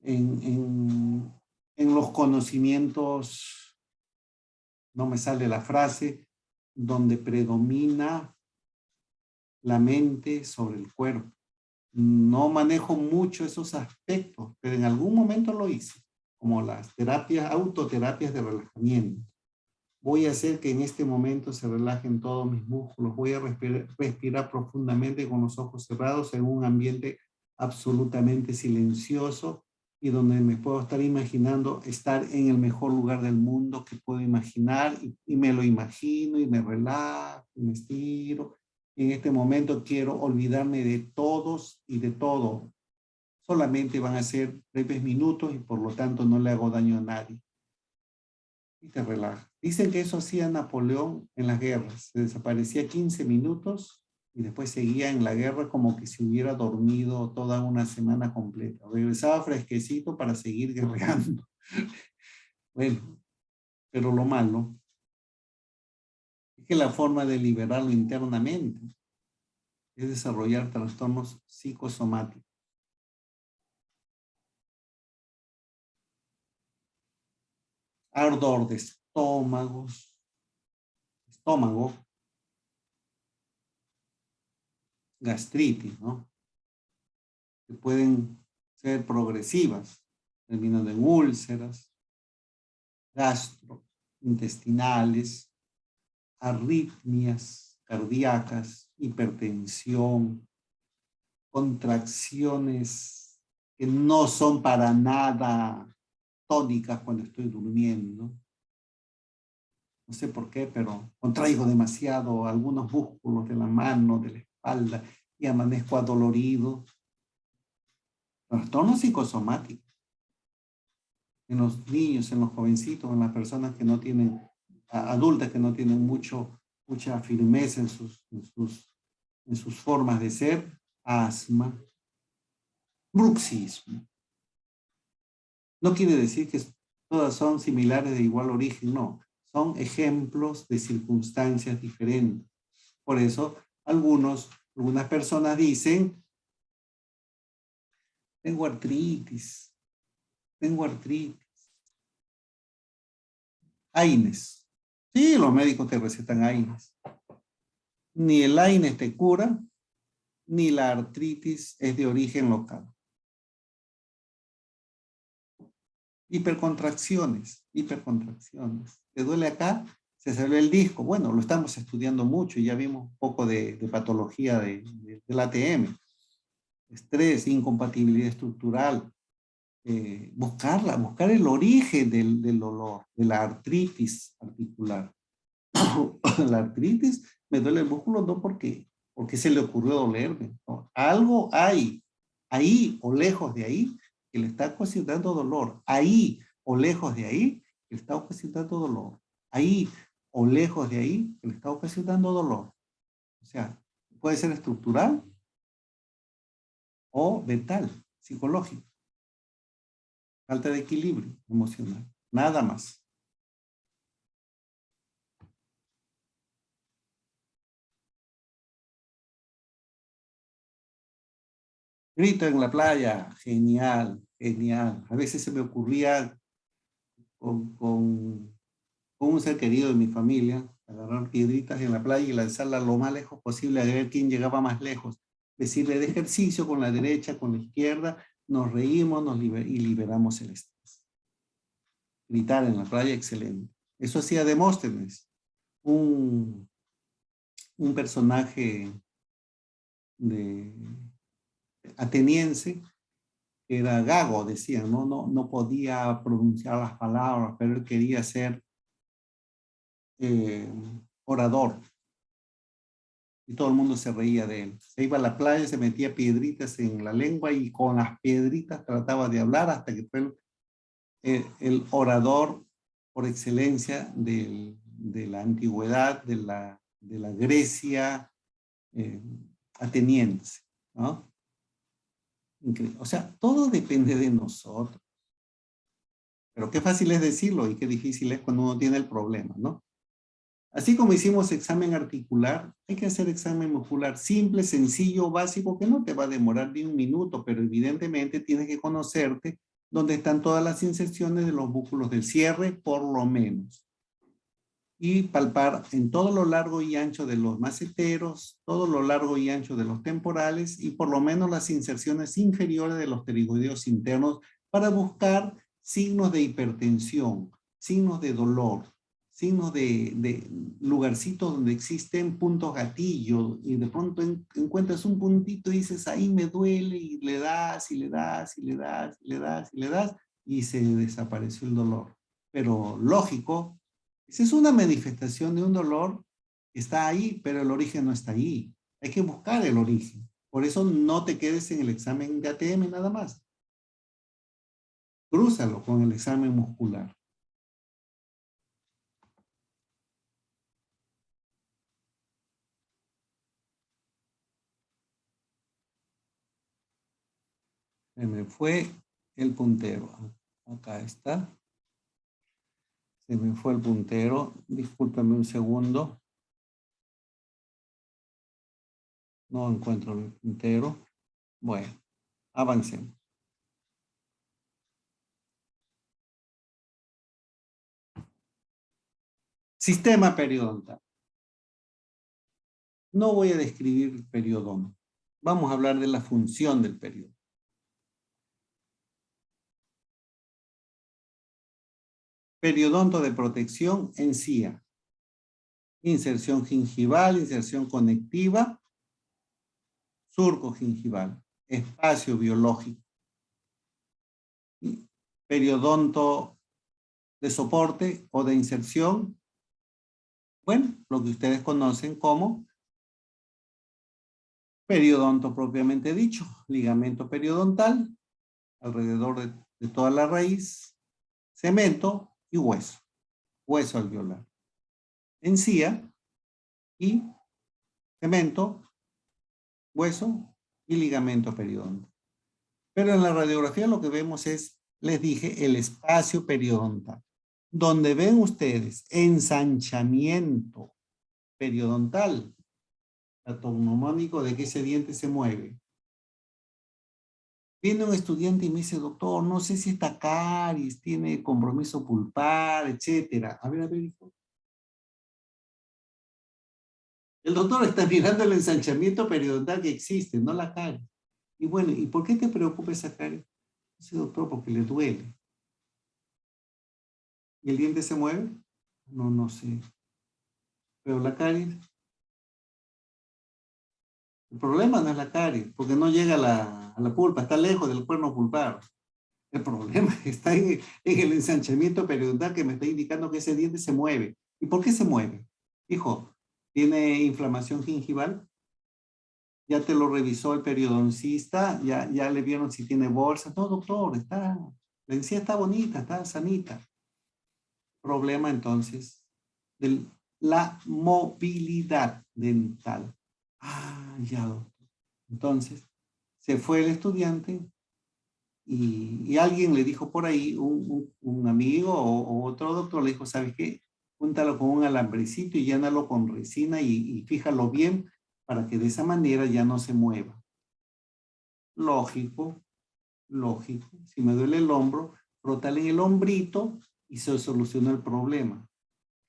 en los conocimientos, no me sale la frase, donde predomina la mente sobre el cuerpo. No manejo mucho esos aspectos, pero en algún momento lo hice, como las terapias, autoterapias de relajamiento. Voy a hacer que en este momento se relajen todos mis músculos. Voy a respirar profundamente con los ojos cerrados en un ambiente absolutamente silencioso y donde me puedo estar imaginando estar en el mejor lugar del mundo que puedo imaginar y me lo imagino y me relajo y me estiro. En este momento quiero olvidarme de todos y de todo. Solamente van a ser breves minutos y por lo tanto no le hago daño a nadie. Y te relajas. Dicen que eso hacía Napoleón en las guerras. Se desaparecía 15 minutos y después seguía en la guerra como que si hubiera dormido toda una semana completa. Regresaba fresquecito para seguir guerreando. Bueno, pero lo malo es que la forma de liberarlo internamente es desarrollar trastornos psicosomáticos. Ardor de estómago, gastritis, ¿no? Que pueden ser progresivas, terminando en úlceras, gastrointestinales, arritmias cardíacas, hipertensión, contracciones que no son para nada tónicas cuando estoy durmiendo. No sé por qué, pero contraigo demasiado algunos músculos de la mano, de la espalda, y amanezco adolorido. Trastornos psicosomáticos. En los niños, en los jovencitos, en las personas que no tienen, adultas que no tienen mucha firmeza en sus formas de ser, asma, bruxismo. No quiere decir que todas son similares de igual origen, no. Son ejemplos de circunstancias diferentes. Por eso, algunas personas dicen, tengo artritis. AINES. Sí, los médicos te recetan AINES. Ni el AINES te cura, ni la artritis es de origen local. Hipercontracciones. ¿Te duele acá? Se salió el disco. Bueno, lo estamos estudiando mucho y ya vimos un poco de patología del ATM. Estrés, incompatibilidad estructural. Buscar el origen del dolor, de la artritis articular. La artritis me duele el músculo no porque se le ocurrió dolerme. No. Algo hay ahí o lejos de ahí que le está ocasionando dolor. Ahí o lejos de ahí que le está ocasionando dolor. Ahí o lejos de ahí que le está ocasionando dolor. O sea, puede ser estructural o mental, psicológico. Falta de equilibrio emocional. Nada más. Grito en la playa, genial. A veces se me ocurría con un ser querido de mi familia, agarrar piedritas en la playa y lanzarlas lo más lejos posible a ver quién llegaba más lejos. Decirle de ejercicio con la derecha, con la izquierda, nos reímos y liberamos el estrés. Gritar en la playa, excelente. Eso hacía Demóstenes, un personaje ateniense, que era gago, decían, no podía pronunciar las palabras, pero él quería ser orador. Y todo el mundo se reía de él. Se iba a la playa, se metía piedritas en la lengua y con las piedritas trataba de hablar hasta que fue el orador por excelencia de la antigüedad, de la Grecia ateniense, ¿no? Increíble. O sea, todo depende de nosotros. Pero qué fácil es decirlo y qué difícil es cuando uno tiene el problema, ¿no? Así como hicimos examen articular, hay que hacer examen muscular simple, sencillo, básico, que no te va a demorar ni un minuto, pero evidentemente tienes que conocerte dónde están todas las inserciones de los músculos del cierre, por lo menos. Y palpar en todo lo largo y ancho de los maceteros, todo lo largo y ancho de los temporales y por lo menos las inserciones inferiores de los pterigoideos internos para buscar signos de hipertensión, signos de dolor, signos de lugarcitos donde existen puntos gatillo y de pronto encuentras un puntito y dices, ahí me duele y le das y le das y le das y le das y le das y se desapareció el dolor. Pero lógico, esa es una manifestación de un dolor que está ahí, pero el origen no está ahí. Hay que buscar el origen. Por eso no te quedes en el examen de ATM nada más. Crúzalo con el examen muscular. Se me fue el puntero. Acá está. Se me fue el puntero. Discúlpame un segundo. No encuentro el puntero. Bueno, avancemos. Sistema periodontal. No voy a describir el periodonto. Vamos a hablar de la función del periodonto. Periodonto de protección encía. Inserción gingival, inserción conectiva, surco gingival, espacio biológico. Periodonto de soporte o de inserción, bueno, lo que ustedes conocen como periodonto propiamente dicho, ligamento periodontal, alrededor de toda la raíz, cemento y hueso, hueso alveolar. Encía y cemento, hueso y ligamento periodontal. Pero en la radiografía lo que vemos es, les dije, el espacio periodontal. Donde ven ustedes ensanchamiento periodontal, autonómico de que ese diente se mueve. Viene un estudiante y me dice, doctor, no sé si esta caries tiene compromiso pulpar, etcétera. A ver, hijo. El doctor está mirando el ensanchamiento periodontal que existe, no la caries. Y bueno, ¿y por qué te preocupa esa caries? Dice, doctor, porque le duele. ¿Y el diente se mueve? No, no sé. Pero la caries, el problema no es la caries, porque no llega a la pulpa, está lejos del cuerno pulpar. El problema está en el ensanchamiento periodontal que me está indicando que ese diente se mueve. ¿Y por qué se mueve? Hijo, ¿tiene inflamación gingival? ¿Ya te lo revisó el periodoncista? ¿Ya le vieron si tiene bolsa? No, doctor, la encía está bonita, está sanita. Problema entonces de la movilidad dental. Ah, ya, doctor. Entonces, se fue el estudiante y alguien le dijo por ahí, un amigo o otro doctor le dijo, ¿sabes qué? Júntalo con un alambrecito y llénalo con resina y fíjalo bien para que de esa manera ya no se mueva. Lógico, lógico. Si me duele el hombro, frótale en el hombrito y se soluciona el problema.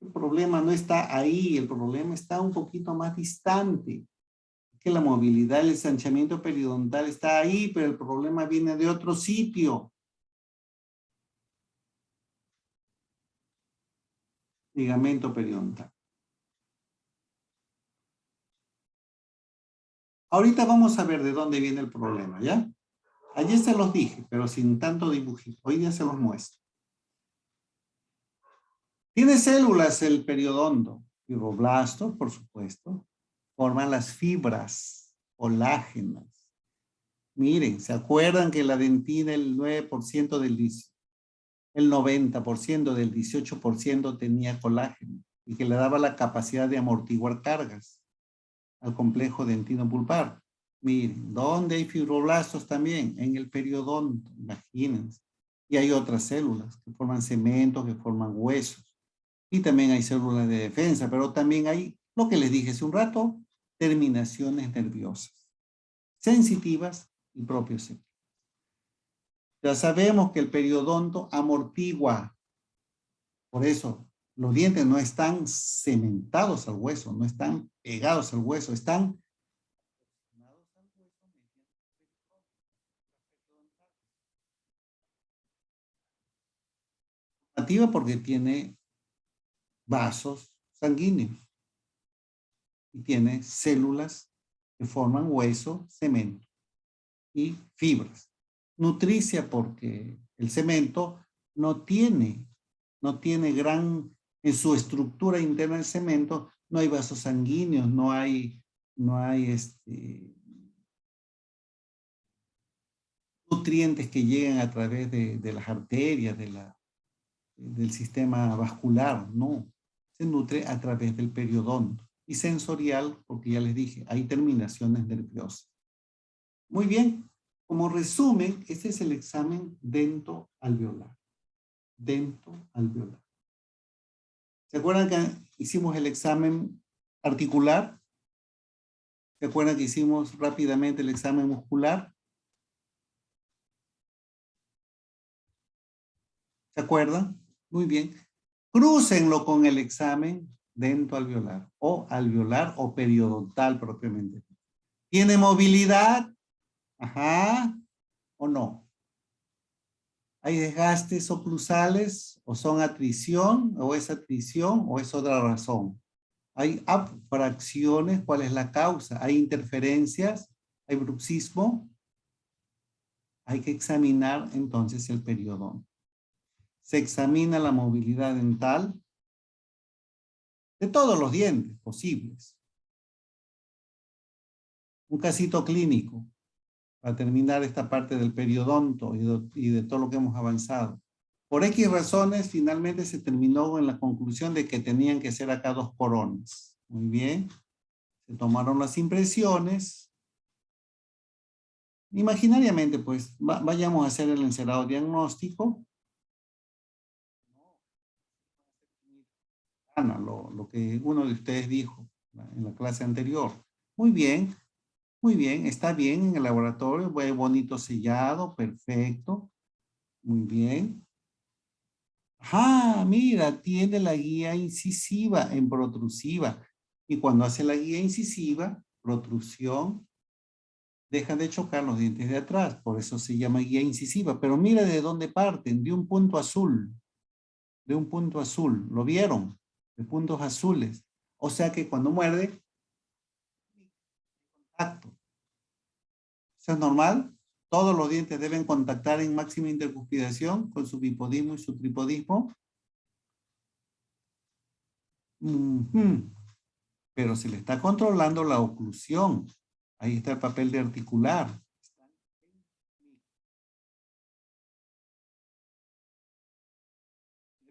El problema no está ahí, el problema está un poquito más distante. Que la movilidad, el ensanchamiento periodontal está ahí, pero el problema viene de otro sitio. Ligamento periodontal. Ahorita vamos a ver de dónde viene el problema, ¿ya? Ayer se los dije, pero sin tanto dibujito. Hoy día se los muestro. Tiene células el periodonto, fibroblastos, por supuesto. Forman las fibras colágenas. Miren, ¿se acuerdan que la dentina, el 9% el 90% del 18% tenía colágeno y que le daba la capacidad de amortiguar cargas al complejo dentino pulpar? Miren, ¿dónde hay fibroblastos también? En el periodonto, imagínense. Y hay otras células que forman cementos, que forman huesos. Y también hay células de defensa, pero también hay, lo que les dije hace un rato, terminaciones nerviosas, sensitivas y proprioceptivas. Ya sabemos que el periodonto amortigua. Por eso, los dientes no están cementados al hueso, no están pegados al hueso, están activa porque tiene vasos sanguíneos y tiene células que forman hueso, cemento y fibras. Nutricia porque el cemento no tiene en su estructura interna del cemento, no hay vasos sanguíneos, no hay nutrientes que lleguen a través de las arterias, del sistema vascular, no. Se nutre a través del periodonto. Y sensorial, porque ya les dije, hay terminaciones nerviosas. Muy bien, como resumen, este es el examen dento-alveolar. Dento-alveolar. ¿Se acuerdan que hicimos el examen articular? ¿Se acuerdan que hicimos rápidamente el examen muscular? ¿Se acuerdan? Muy bien. Crúcenlo con el examen dento-alveolar o periodontal propiamente. ¿Tiene movilidad? Ajá. ¿O no? ¿Hay desgastes oclusales o son atrición o es otra razón? ¿Hay abfracciones? ¿Cuál es la causa? ¿Hay interferencias? ¿Hay bruxismo? Hay que examinar entonces el periodonto. Se examina la movilidad dental de todos los dientes posibles. Un casito clínico para terminar esta parte del periodonto y de todo lo que hemos avanzado. Por X razones, finalmente se terminó en la conclusión de que tenían que ser acá 2 coronas. Muy bien. Se tomaron las impresiones. Imaginariamente, pues, vayamos a hacer el encerado diagnóstico. Ana, lo que uno de ustedes dijo en la clase anterior. Muy bien, está bien en el laboratorio, muy bonito sellado, perfecto, muy bien. Ah, mira, tiene la guía incisiva en protrusiva. Y cuando hace la guía incisiva, protrusión, deja de chocar los dientes de atrás. Por eso se llama guía incisiva. Pero mira de dónde parten, de un punto azul. De un punto azul. ¿Lo vieron? De puntos azules. O sea que cuando muerde, contacto. ¿Eso es normal? Todos los dientes deben contactar en máxima intercuspidación con su bipodismo y su tripodismo. Pero se le está controlando la oclusión. Ahí está el papel de articular.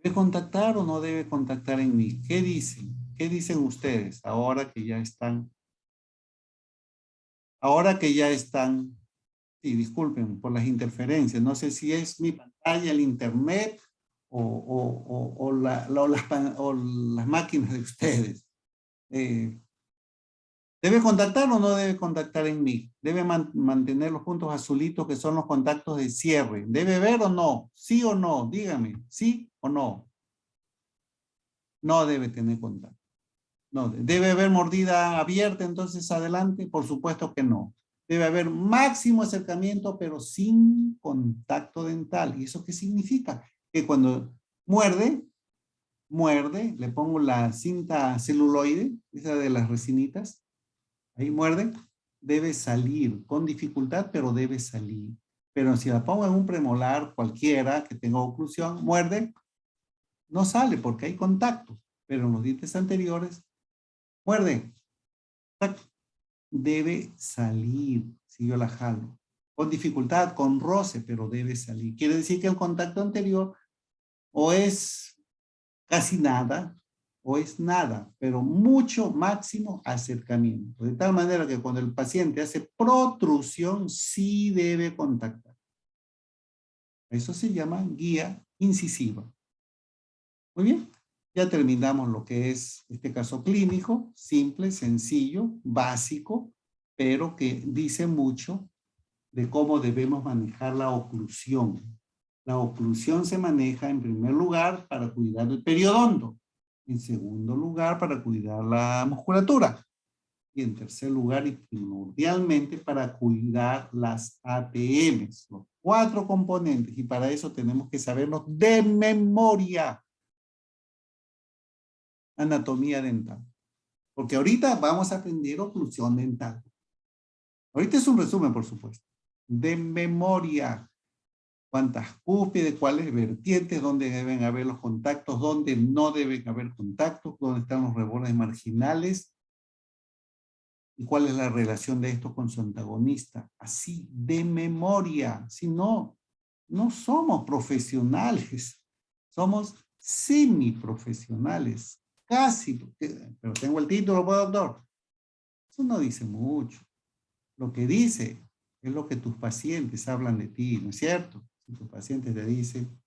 ¿Debe contactar o no debe contactar en mí? ¿Qué dicen? ¿Qué dicen ustedes ahora que ya están? Ahora que ya están, sí, disculpen por las interferencias. No sé si es mi pantalla, el internet o las máquinas de ustedes. ¿Debe contactar o no debe contactar en mí? ¿Debe mantener los puntos azulitos que son los contactos de cierre? ¿Debe ver o no? ¿Sí o no? Dígame, ¿sí o no? No debe tener contacto. No, ¿debe haber mordida abierta entonces adelante? Por supuesto que no. Debe haber máximo acercamiento, pero sin contacto dental. ¿Y eso qué significa? Que cuando muerde, le pongo la cinta celuloide, esa de las resinitas, ahí muerde, debe salir con dificultad, pero debe salir. Pero si la pongo en un premolar cualquiera que tenga oclusión, muerde, no sale porque hay contacto. Pero en los dientes anteriores, muerde, debe salir si yo la jalo. Con dificultad, con roce, pero debe salir. Quiere decir que el contacto anterior o es casi nada, o es nada, pero mucho máximo acercamiento. De tal manera que cuando el paciente hace protrusión, sí debe contactar. Eso se llama guía incisiva. Muy bien. Ya terminamos lo que es este caso clínico, simple, sencillo, básico, pero que dice mucho de cómo debemos manejar la oclusión. La oclusión se maneja en primer lugar para cuidar el periodondo, en segundo lugar para cuidar la musculatura y en tercer lugar y primordialmente para cuidar las ATMs, los 4 componentes, y para eso tenemos que saberlos de memoria. Anatomía dental. Porque ahorita vamos a aprender oclusión dental. Ahorita es un resumen, por supuesto. De memoria. Cuántas cúspides, cuáles vertientes, dónde deben haber los contactos, dónde no deben haber contactos, dónde están los rebordes marginales y cuál es la relación de esto con su antagonista. Así, de memoria. Si no, no somos profesionales. Somos semiprofesionales. Casi, pero tengo el título, doctor. Eso no dice mucho. Lo que dice es lo que tus pacientes hablan de ti, ¿no es cierto? Si tus pacientes te dicen,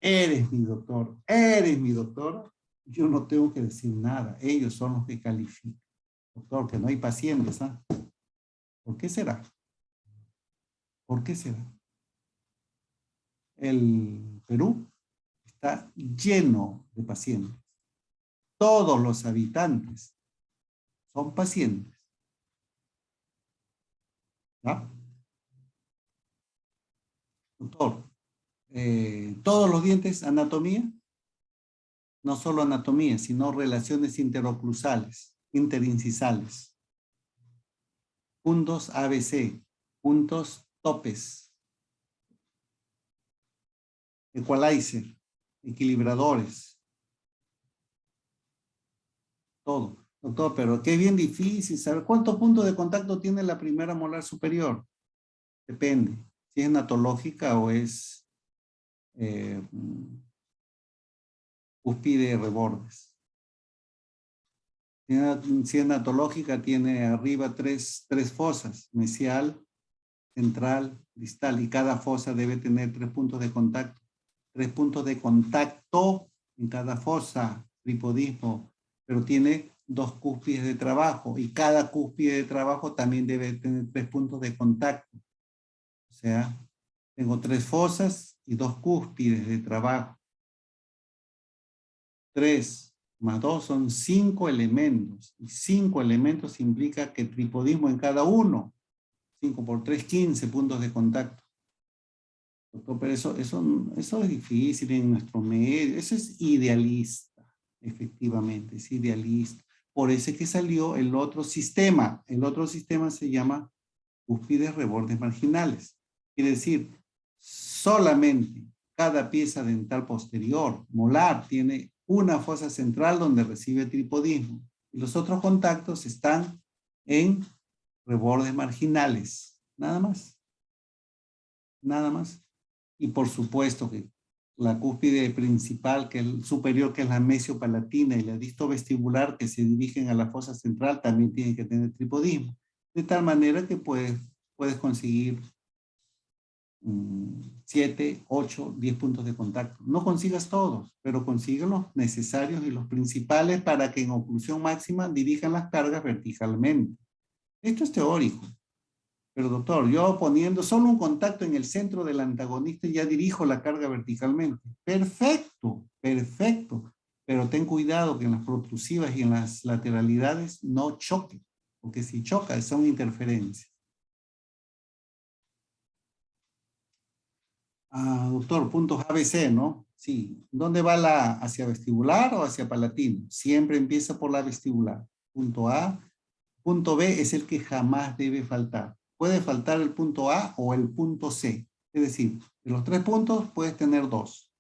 eres mi doctora, yo no tengo que decir nada. Ellos son los que califican. Doctor, que no hay pacientes, ¿ah? ¿Por qué será? ¿Por qué será? El Perú está lleno de pacientes. Todos los habitantes son pacientes. ¿Ya? Doctor, todos los dientes, anatomía, no solo anatomía, sino relaciones interoclusales, interincisales, puntos ABC, puntos topes, equalizer, equilibradores, todo. Doctor, pero qué bien difícil saber cuántos puntos de contacto tiene la primera molar superior. Depende, si es natológica o es cúspide de rebordes. Si es natológica, tiene arriba tres fosas, mesial, central, distal, y cada fosa debe tener 3 puntos de contacto. 3 puntos de contacto en cada fosa, tripodismo, pero tiene 2 cúspides de trabajo, y cada cúspide de trabajo también debe tener 3 puntos de contacto. O sea, tengo 3 fosas y 2 cúspides de trabajo. 3 más 2 son 5 elementos. Y 5 elementos implica que tripodismo en cada uno. 5 por 3, 15 puntos de contacto. Pero eso es difícil en nuestro medio. Eso es idealista, efectivamente, es idealista. Por eso es que salió el otro sistema. El otro sistema se llama cúspides rebordes marginales. Quiere decir, solamente cada pieza dental posterior, molar, tiene una fosa central donde recibe tripodismo. Y los otros contactos están en rebordes marginales. Nada más. Nada más. Y por supuesto que la cúspide principal, que es el superior, que es la mesiopalatina, y la distovestibular, que se dirigen a la fosa central, también tienen que tener tripodismo. De tal manera que puedes conseguir 7, 8, 10 puntos de contacto. No consigas todos, pero consigue los necesarios y los principales para que en oclusión máxima dirijan las cargas verticalmente. Esto es teórico. Pero doctor, yo poniendo solo un contacto en el centro del antagonista ya dirijo la carga verticalmente. Perfecto, perfecto. Pero ten cuidado que en las protrusivas y en las lateralidades no choque. Porque si choca son interferencias. Ah, doctor, puntos ABC, ¿no? Sí. ¿Dónde va la hacia vestibular o hacia palatino? Siempre empieza por la vestibular. Punto A. Punto B es el que jamás debe faltar. Puede faltar el punto A o el punto C. Es decir, de los 3 puntos puedes tener 2.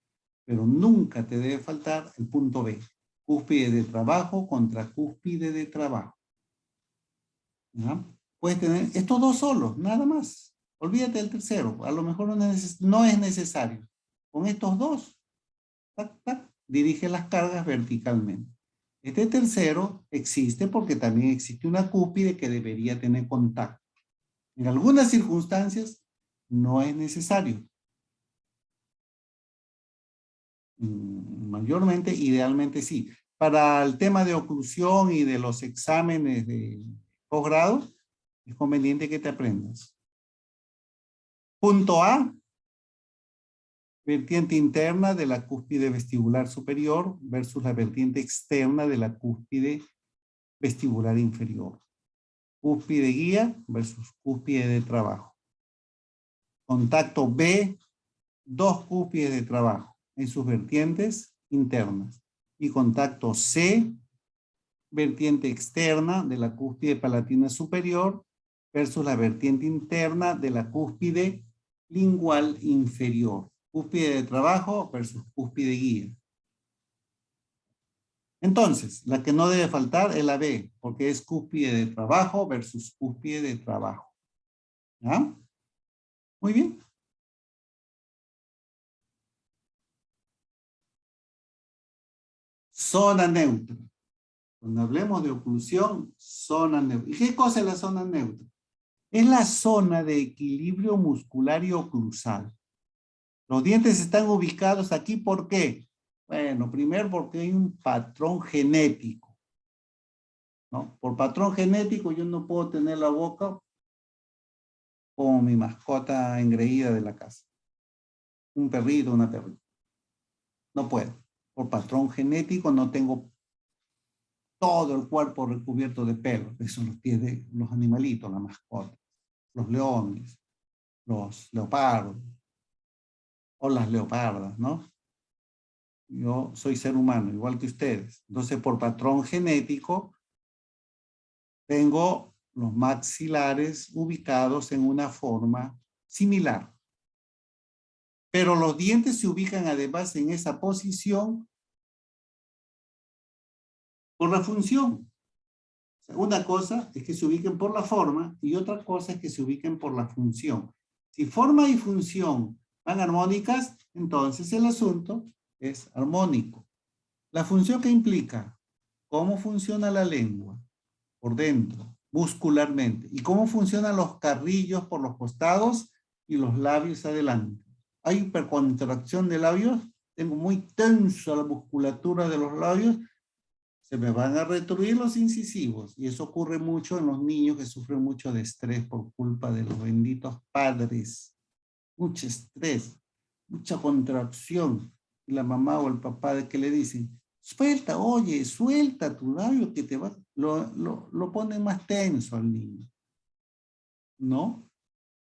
Pero nunca te debe faltar el punto B. Cúspide de trabajo contra cúspide de trabajo. ¿Ya? Puedes tener estos 2 solos, nada más. Olvídate del tercero. A lo mejor no es necesario. Con estos 2, tac, tac, dirige las cargas verticalmente. Este tercero existe porque también existe una cúspide que debería tener contacto. En algunas circunstancias no es necesario. mayormente, idealmente sí. Para el tema de oclusión y de los exámenes de posgrado, es conveniente que te aprendas. Punto A, vertiente interna de la cúspide vestibular superior versus la vertiente externa de la cúspide vestibular inferior. Cúspide guía versus cúspide de trabajo. Contacto B, dos cúspides de trabajo en sus vertientes internas. Y contacto C, vertiente externa de la cúspide palatina superior versus la vertiente interna de la cúspide lingual inferior. Cúspide de trabajo versus cúspide guía. Entonces, la que no debe faltar es la B, porque es cúspide de trabajo versus cúspide de trabajo. ¿Ya? Muy bien. Zona neutra. Cuando hablemos de oclusión, zona neutra. ¿Y qué cosa es la zona neutra? Es la zona de equilibrio muscular y oclusal. Los dientes están ubicados aquí, ¿por qué? Bueno, primero porque hay un patrón genético, ¿no? Por patrón genético yo no puedo tener la boca como mi mascota engreída de la casa. Un perrito, una perrita. No puedo. Por patrón genético no tengo todo el cuerpo recubierto de pelo. Eso los tienen los animalitos, las mascotas. Los leones, los leopardos o las leopardas, ¿no? Yo soy ser humano, igual que ustedes. Entonces, por patrón genético, tengo los maxilares ubicados en una forma similar. Pero los dientes se ubican además en esa posición por la función. O sea, una cosa es que se ubiquen por la forma y otra cosa es que se ubiquen por la función. Si forma y función van armónicas, entonces el asunto es armónico. La función que implica cómo funciona la lengua por dentro, muscularmente, y cómo funcionan los carrillos por los costados y los labios adelante. Hay hipercontracción de labios, tengo muy tensa la musculatura de los labios, se me van a retruir los incisivos, y eso ocurre mucho en los niños que sufren mucho de estrés por culpa de los benditos padres. Mucho estrés, mucha contracción, y la mamá o el papá de que le dicen, suelta, oye, suelta tu labio que te va, lo ponen más tenso al niño. ¿No?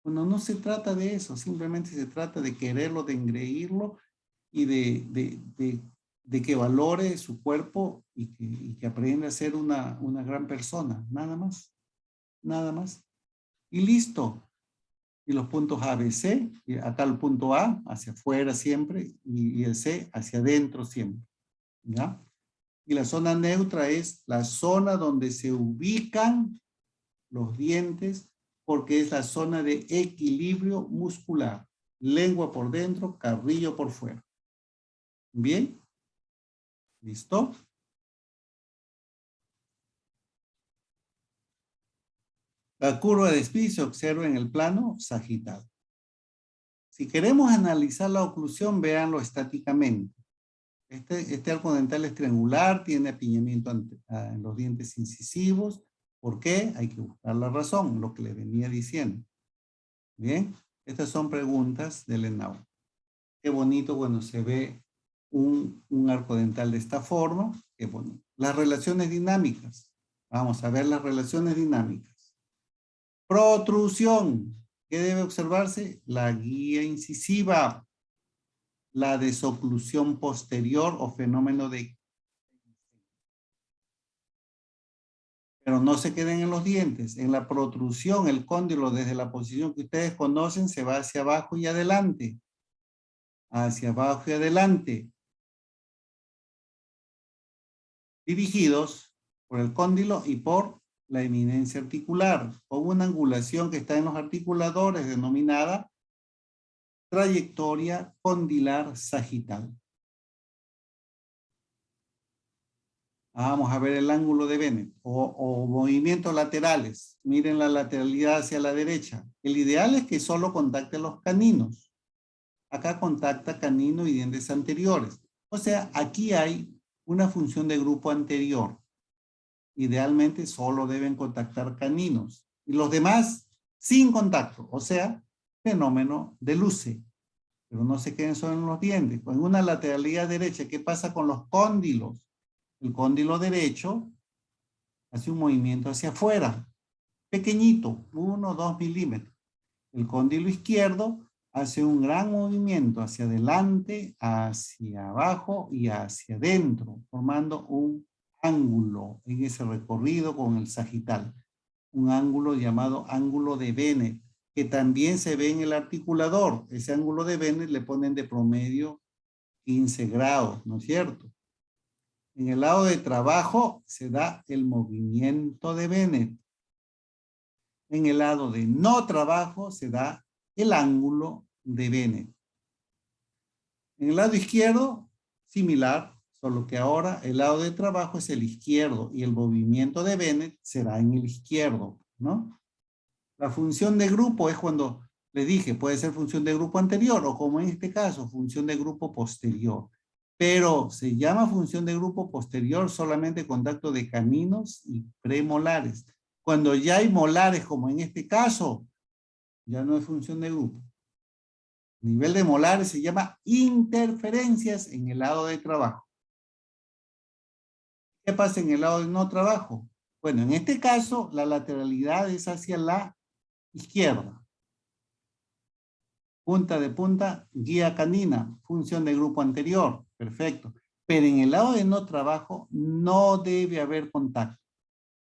Bueno, no se trata de eso, simplemente se trata de quererlo, de engreírlo y de que valore su cuerpo y que aprenda a ser una gran persona, nada más, nada más. Y listo. Y los puntos A, B, C, y acá el punto A hacia afuera siempre y el C hacia adentro siempre. ¿Ya? Y la zona neutra es la zona donde se ubican los dientes porque es la zona de equilibrio muscular. Lengua por dentro, carrillo por fuera. ¿Bien? ¿Listo? La curva de Spitz se observa en el plano sagital. Si queremos analizar la oclusión, véanlo estáticamente. Este arco dental es triangular, tiene apiñamiento en los dientes incisivos. ¿Por qué? Hay que buscar la razón, lo que le venía diciendo. Bien, estas son preguntas del ENAU. Qué bonito cuando se ve un arco dental de esta forma. Qué bonito. Las relaciones dinámicas. Vamos a ver las relaciones dinámicas. Protrusión. ¿Qué debe observarse? La guía incisiva. La desoclusión posterior o fenómeno de... Pero no se queden en los dientes. En la protrusión, el cóndilo desde la posición que ustedes conocen se va hacia abajo y adelante. Hacia abajo y adelante. Dirigidos por el cóndilo y por la eminencia articular, con una angulación que está en los articuladores denominada trayectoria condilar sagital. Vamos a ver el ángulo de Bennett o movimientos laterales. Miren la lateralidad hacia la derecha. El ideal es que solo contacte los caninos. Acá contacta canino y dientes anteriores. O sea, aquí hay una función de grupo anterior. Idealmente solo deben contactar caninos. Y los demás sin contacto. O sea, fenómeno de Luce. Pero no se queden solo en los dientes. Con una lateralidad derecha, ¿qué pasa con los cóndilos? El cóndilo derecho hace un movimiento hacia afuera. Pequeñito, 1 o 2 milímetros. El cóndilo izquierdo hace un gran movimiento hacia adelante, hacia abajo y hacia adentro, formando un ángulo en ese recorrido con el sagital. Un ángulo llamado ángulo de Bennett, que también se ve en el articulador. Ese ángulo de Bennett le ponen de promedio 15 grados, ¿no es cierto? En el lado de trabajo se da el movimiento de Bennett. En el lado de no trabajo se da el ángulo de Bennett. En el lado izquierdo, similar, solo que ahora el lado de trabajo es el izquierdo y el movimiento de Bennett será en el izquierdo, ¿no? La función de grupo es cuando les dije, puede ser función de grupo anterior o como en este caso, función de grupo posterior. Pero se llama función de grupo posterior solamente contacto de caninos y premolares. Cuando ya hay molares, como en este caso, ya no es función de grupo. Nivel de molares se llama interferencias en el lado de trabajo. ¿Qué pasa en el lado de no trabajo? Bueno, en este caso, la lateralidad es hacia la izquierda. Punta de punta, guía canina, función de grupo anterior, perfecto. Pero en el lado de no trabajo no debe haber contacto.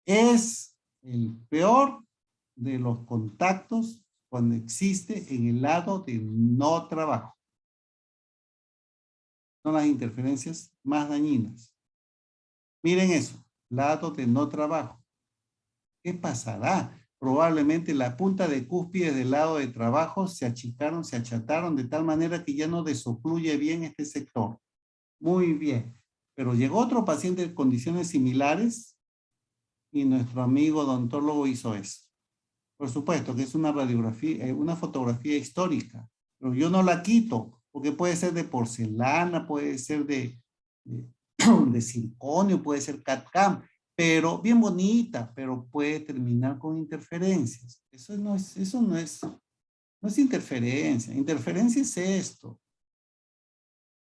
Es el peor de los contactos cuando existe en el lado de no trabajo. Son las interferencias más dañinas. Miren eso, lado de no trabajo. ¿Qué pasará? Probablemente la punta de cúspide del lado de trabajo se achicaron, se achataron de tal manera que ya no desocluye bien este sector. Muy bien. Pero llegó otro paciente en condiciones similares y nuestro amigo odontólogo hizo eso. Por supuesto que es una radiografía, una fotografía histórica, pero yo no la quito porque puede ser de porcelana, puede ser de circonio, puede ser CAD-CAM, pero bien bonita, pero puede terminar con interferencias. Eso no es interferencia. Interferencia es esto.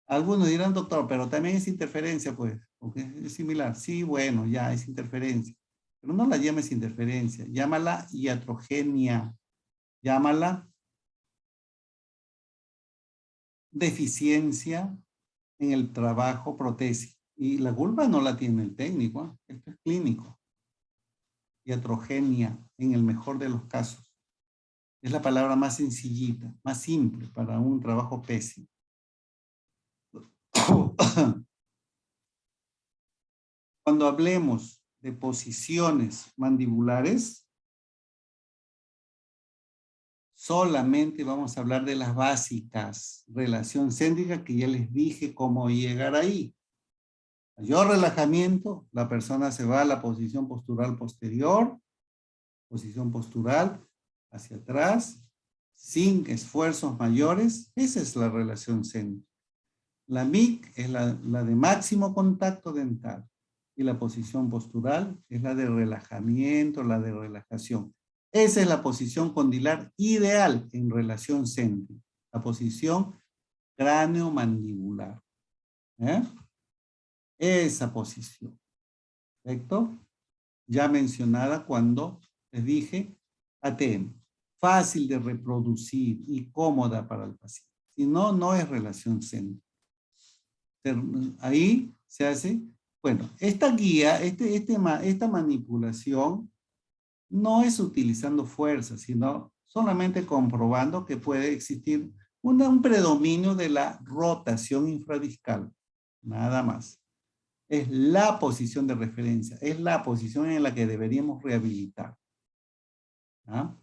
Algunos dirán, doctor, pero también es interferencia, pues, porque es similar. Sí, bueno, ya es interferencia. Pero no la llames interferencia, llámala iatrogenia, llámala deficiencia en el trabajo protésico. Y la culpa no la tiene el técnico, ¿eh? Esto es clínico. Iatrogenia, en el mejor de los casos. Es la palabra más sencillita, más simple para un trabajo pésimo. Cuando hablemos de posiciones mandibulares, solamente vamos a hablar de las básicas. Relación céntrica, que ya les dije cómo llegar ahí. Mayor relajamiento, la persona se va a la posición postural posterior, posición postural hacia atrás, sin esfuerzos mayores. Esa es la relación céntrica. La MIC es la de máximo contacto dental y la posición postural es la de relajamiento, la de relajación. Esa es la posición condilar ideal en relación céntrica, la posición cráneo-mandibular. Esa posición, ¿correcto? Ya mencionada cuando les dije ATM, fácil de reproducir y cómoda para el paciente. Si no, no es relación céntrica. Ahí se hace, bueno, esta guía, esta manipulación no es utilizando fuerza, sino solamente comprobando que puede existir un predominio de la rotación infradiscal, nada más. Es la posición de referencia, es la posición en la que deberíamos rehabilitar. ¿Ah?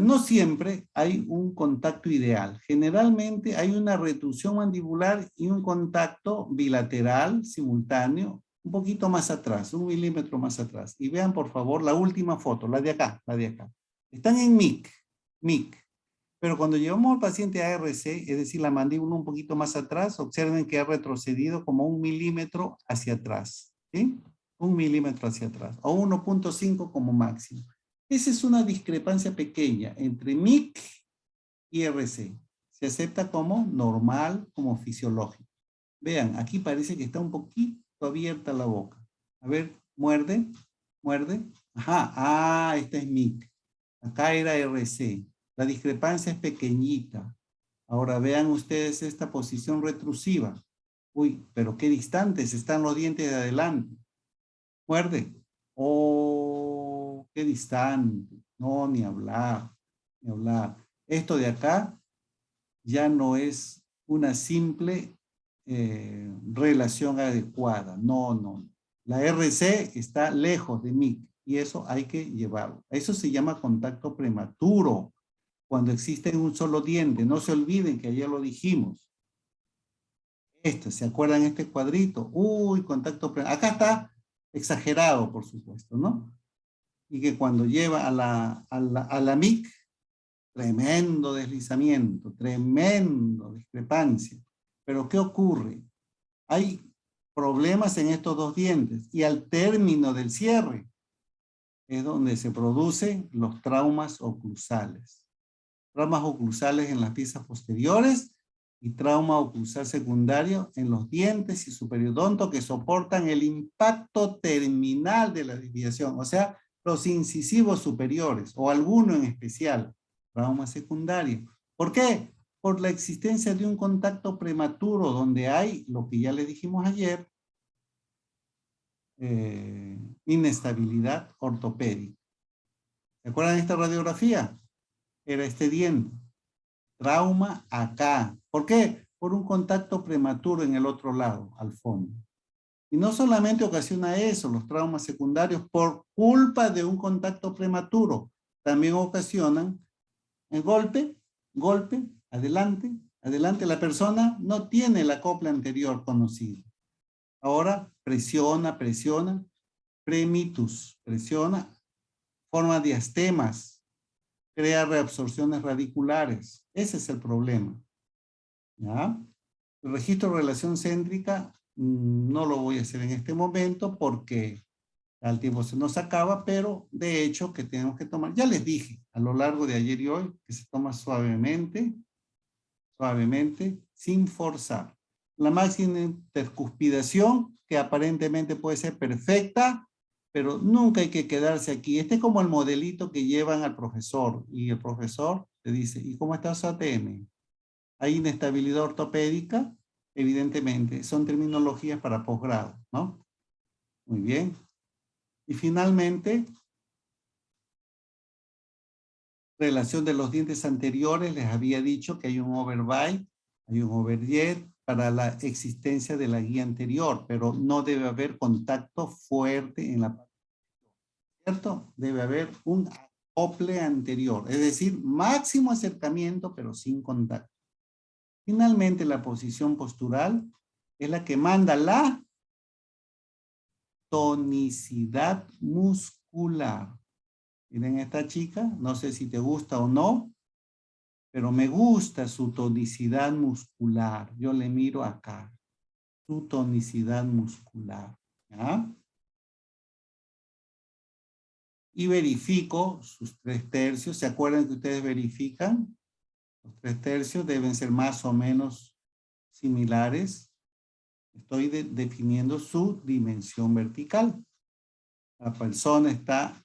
No siempre hay un contacto ideal. Generalmente hay una retusión mandibular y un contacto bilateral simultáneo un poquito más atrás, 1 milímetro más atrás. Y vean por favor la última foto, la de acá, la de acá. Están en MIC. Pero cuando llevamos al paciente a ARC, es decir, la mandíbula un poquito más atrás, observen que ha retrocedido como 1 milímetro hacia atrás, ¿sí? 1 milímetro hacia atrás, o 1.5 como máximo. Esa es una discrepancia pequeña entre MIC y RC. Se acepta como normal, como fisiológico. Vean, aquí parece que está un poquito abierta la boca. A ver, muerde, muerde. Ajá, esta es MIC. Acá era RC. La discrepancia es pequeñita. Ahora vean ustedes esta posición retrusiva. Uy, pero qué distantes están los dientes de adelante. Muerde. Oh, qué distante. No, ni hablar, ni hablar. Esto de acá ya no es una simple relación adecuada. No, no. La RC está lejos de MIC y eso hay que llevarlo. Eso se llama contacto prematuro cuando existe un solo diente. No se olviden que ayer lo dijimos. Esto, ¿se acuerdan este cuadrito? Uy, contacto prematuro. Acá está exagerado, por supuesto, ¿no? Y que cuando lleva a la MIC, tremendo deslizamiento, tremendo discrepancia. Pero ¿qué ocurre? Hay problemas en estos dos dientes y al término del cierre es donde se producen los traumas oclusales. Traumas oclusales en las piezas posteriores y trauma oclusal secundario en los dientes y superiodonto que soportan el impacto terminal de la desviación, o sea, los incisivos superiores o alguno en especial, trauma secundario. ¿Por qué? Por la existencia de un contacto prematuro donde hay, lo que ya le dijimos ayer, inestabilidad ortopédica. ¿Se acuerdan de esta radiografía? Era este diente. Trauma acá. ¿Por qué? Por un contacto prematuro en el otro lado, al fondo. Y no solamente ocasiona eso, los traumas secundarios, por culpa de un contacto prematuro, también ocasionan el golpe, golpe, adelante, adelante. La persona no tiene la copla anterior conocida. Ahora presiona, presiona, premitus, presiona, forma diastemas, crea reabsorciones radiculares. Ese es el problema. ¿Ya? El registro de relación céntrica no lo voy a hacer en este momento porque al tiempo se nos acaba, pero de hecho que tenemos que tomar, ya les dije a lo largo de ayer y hoy, que se toma suavemente, suavemente, sin forzar. La máxima intercuspidación, que aparentemente puede ser perfecta, pero nunca hay que quedarse aquí. Este es como el modelito que llevan al profesor, y el profesor te dice, ¿y cómo está su ATM? ¿Hay inestabilidad ortopédica? Evidentemente, son terminologías para posgrado, ¿no? Muy bien. Y finalmente, relación de los dientes anteriores, les había dicho que hay un overbite, hay un overjet para la existencia de la guía anterior, pero no debe haber contacto fuerte en la parte, ¿cierto? Debe haber un acople anterior, es decir, máximo acercamiento, pero sin contacto. Finalmente, la posición postural es la que manda la tonicidad muscular. Miren esta chica, no sé si te gusta o no, pero me gusta su tonicidad muscular. Yo le miro acá, su tonicidad muscular. ¿Ya? Y verifico sus 3/3. ¿Se acuerdan que ustedes verifican? Los 3/3 deben ser más o menos similares. Estoy definiendo su dimensión vertical. La persona está en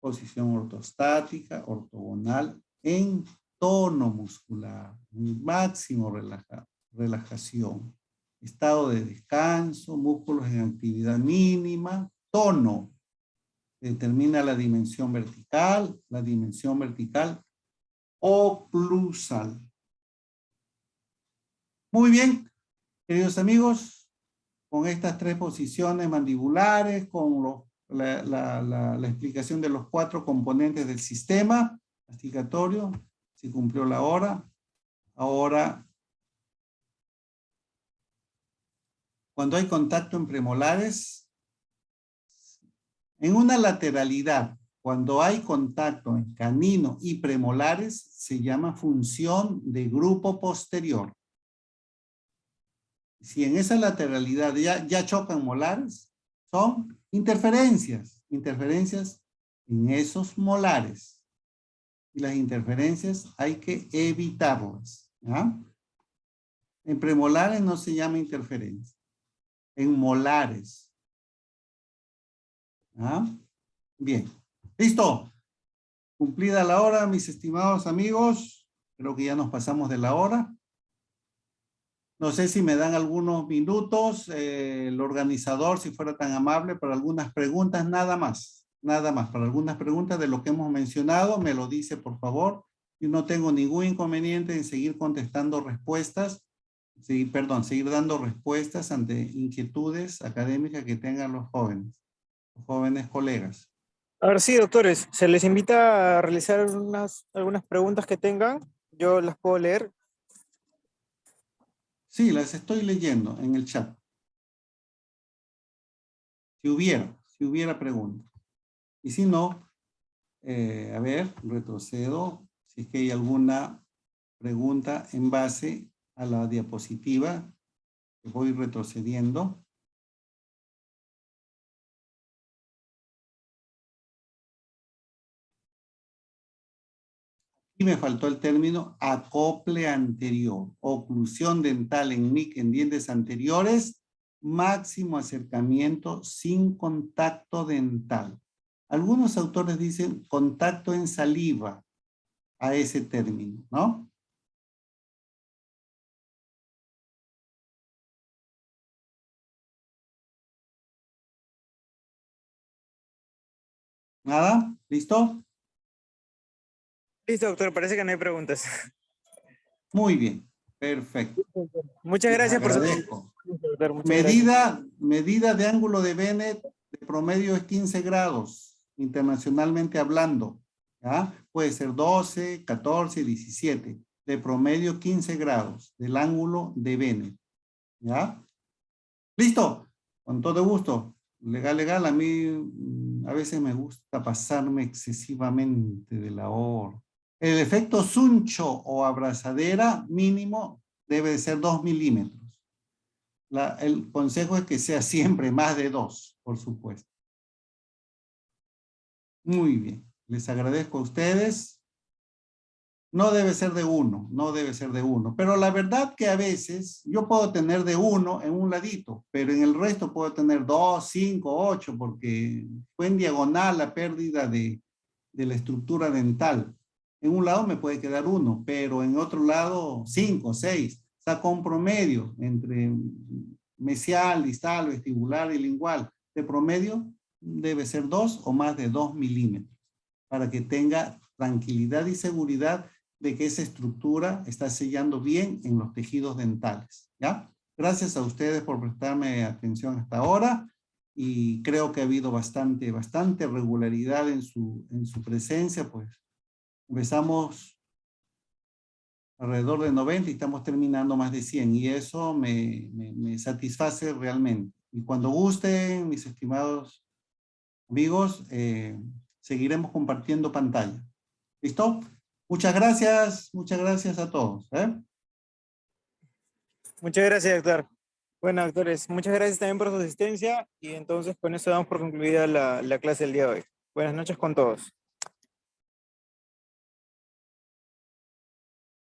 posición ortostática, ortogonal, en tono muscular, máximo relajación, estado de descanso, músculos en actividad mínima, tono. Determina la dimensión vertical oclusal. Muy bien, queridos amigos, con estas 3 posiciones mandibulares, con la explicación de los 4 componentes del sistema masticatorio, se cumplió la hora. Ahora, cuando hay contacto en premolares, en una lateralidad, Cuando hay contacto en canino y premolares, se llama función de grupo posterior. Si en esa lateralidad ya chocan molares, son interferencias. Interferencias en esos molares. Y las interferencias hay que evitarlas. ¿Ya? En premolares no se llama interferencia. En molares. ¿Ya? Bien. ¿Listo? Cumplida la hora, mis estimados amigos. Creo que ya nos pasamos de la hora. No sé si me dan algunos minutos, el organizador, si fuera tan amable, para algunas preguntas, nada más. Nada más, para algunas preguntas de lo que hemos mencionado, me lo dice, por favor. Yo no tengo ningún inconveniente en seguir contestando respuestas, seguir dando respuestas ante inquietudes académicas que tengan los jóvenes colegas. A ver, sí, doctores, se les invita a realizar algunas preguntas que tengan. Yo las puedo leer. Sí, las estoy leyendo en el chat. Si hubiera preguntas. Y si no, a ver, retrocedo. Si es que hay alguna pregunta en base a la diapositiva, voy retrocediendo. Y me faltó el término acople anterior, oclusión dental en MIC en dientes anteriores, máximo acercamiento sin contacto dental. Algunos autores dicen contacto en saliva a ese término, ¿no? ¿Nada? ¿Listo? Listo, doctor, parece que no hay preguntas. Muy bien, perfecto. Muchas Les gracias por su tiempo, agradezco. doctor. Muchas gracias. Medida de ángulo de Bennett de promedio es 15 grados, internacionalmente hablando. ¿Ya? Puede ser 12, 14, 17. De promedio 15 grados del ángulo de Bennett. ¿Ya? ¿Listo? Con todo gusto. Legal. A mí a veces me gusta pasarme excesivamente de la hora. El efecto Suncho o abrazadera mínimo debe de ser 2 milímetros. El consejo es que sea siempre más de 2, por supuesto. Muy bien. Les agradezco a ustedes. No debe ser de 1, no debe ser de 1. Pero la verdad que a veces yo puedo tener de 1 en un ladito, pero en el resto puedo tener 2, 5, 8, porque fue en diagonal la pérdida de la estructura dental. En un lado me puede quedar 1, pero en otro lado 5, 6. Saco un promedio entre mesial, distal, vestibular y lingual. De promedio debe ser 2 o más de 2 milímetros para que tenga tranquilidad y seguridad de que esa estructura está sellando bien en los tejidos dentales. ¿Ya? Gracias a ustedes por prestarme atención hasta ahora y creo que ha habido bastante regularidad en su presencia, pues empezamos alrededor de 90 y estamos terminando más de 100 y eso me satisface realmente. Y cuando gusten, mis estimados amigos, seguiremos compartiendo pantalla. ¿Listo? Muchas gracias a todos. Muchas gracias, doctor. Bueno, doctores, muchas gracias también por su asistencia y entonces con eso damos por concluida la clase del día de hoy. Buenas noches con todos.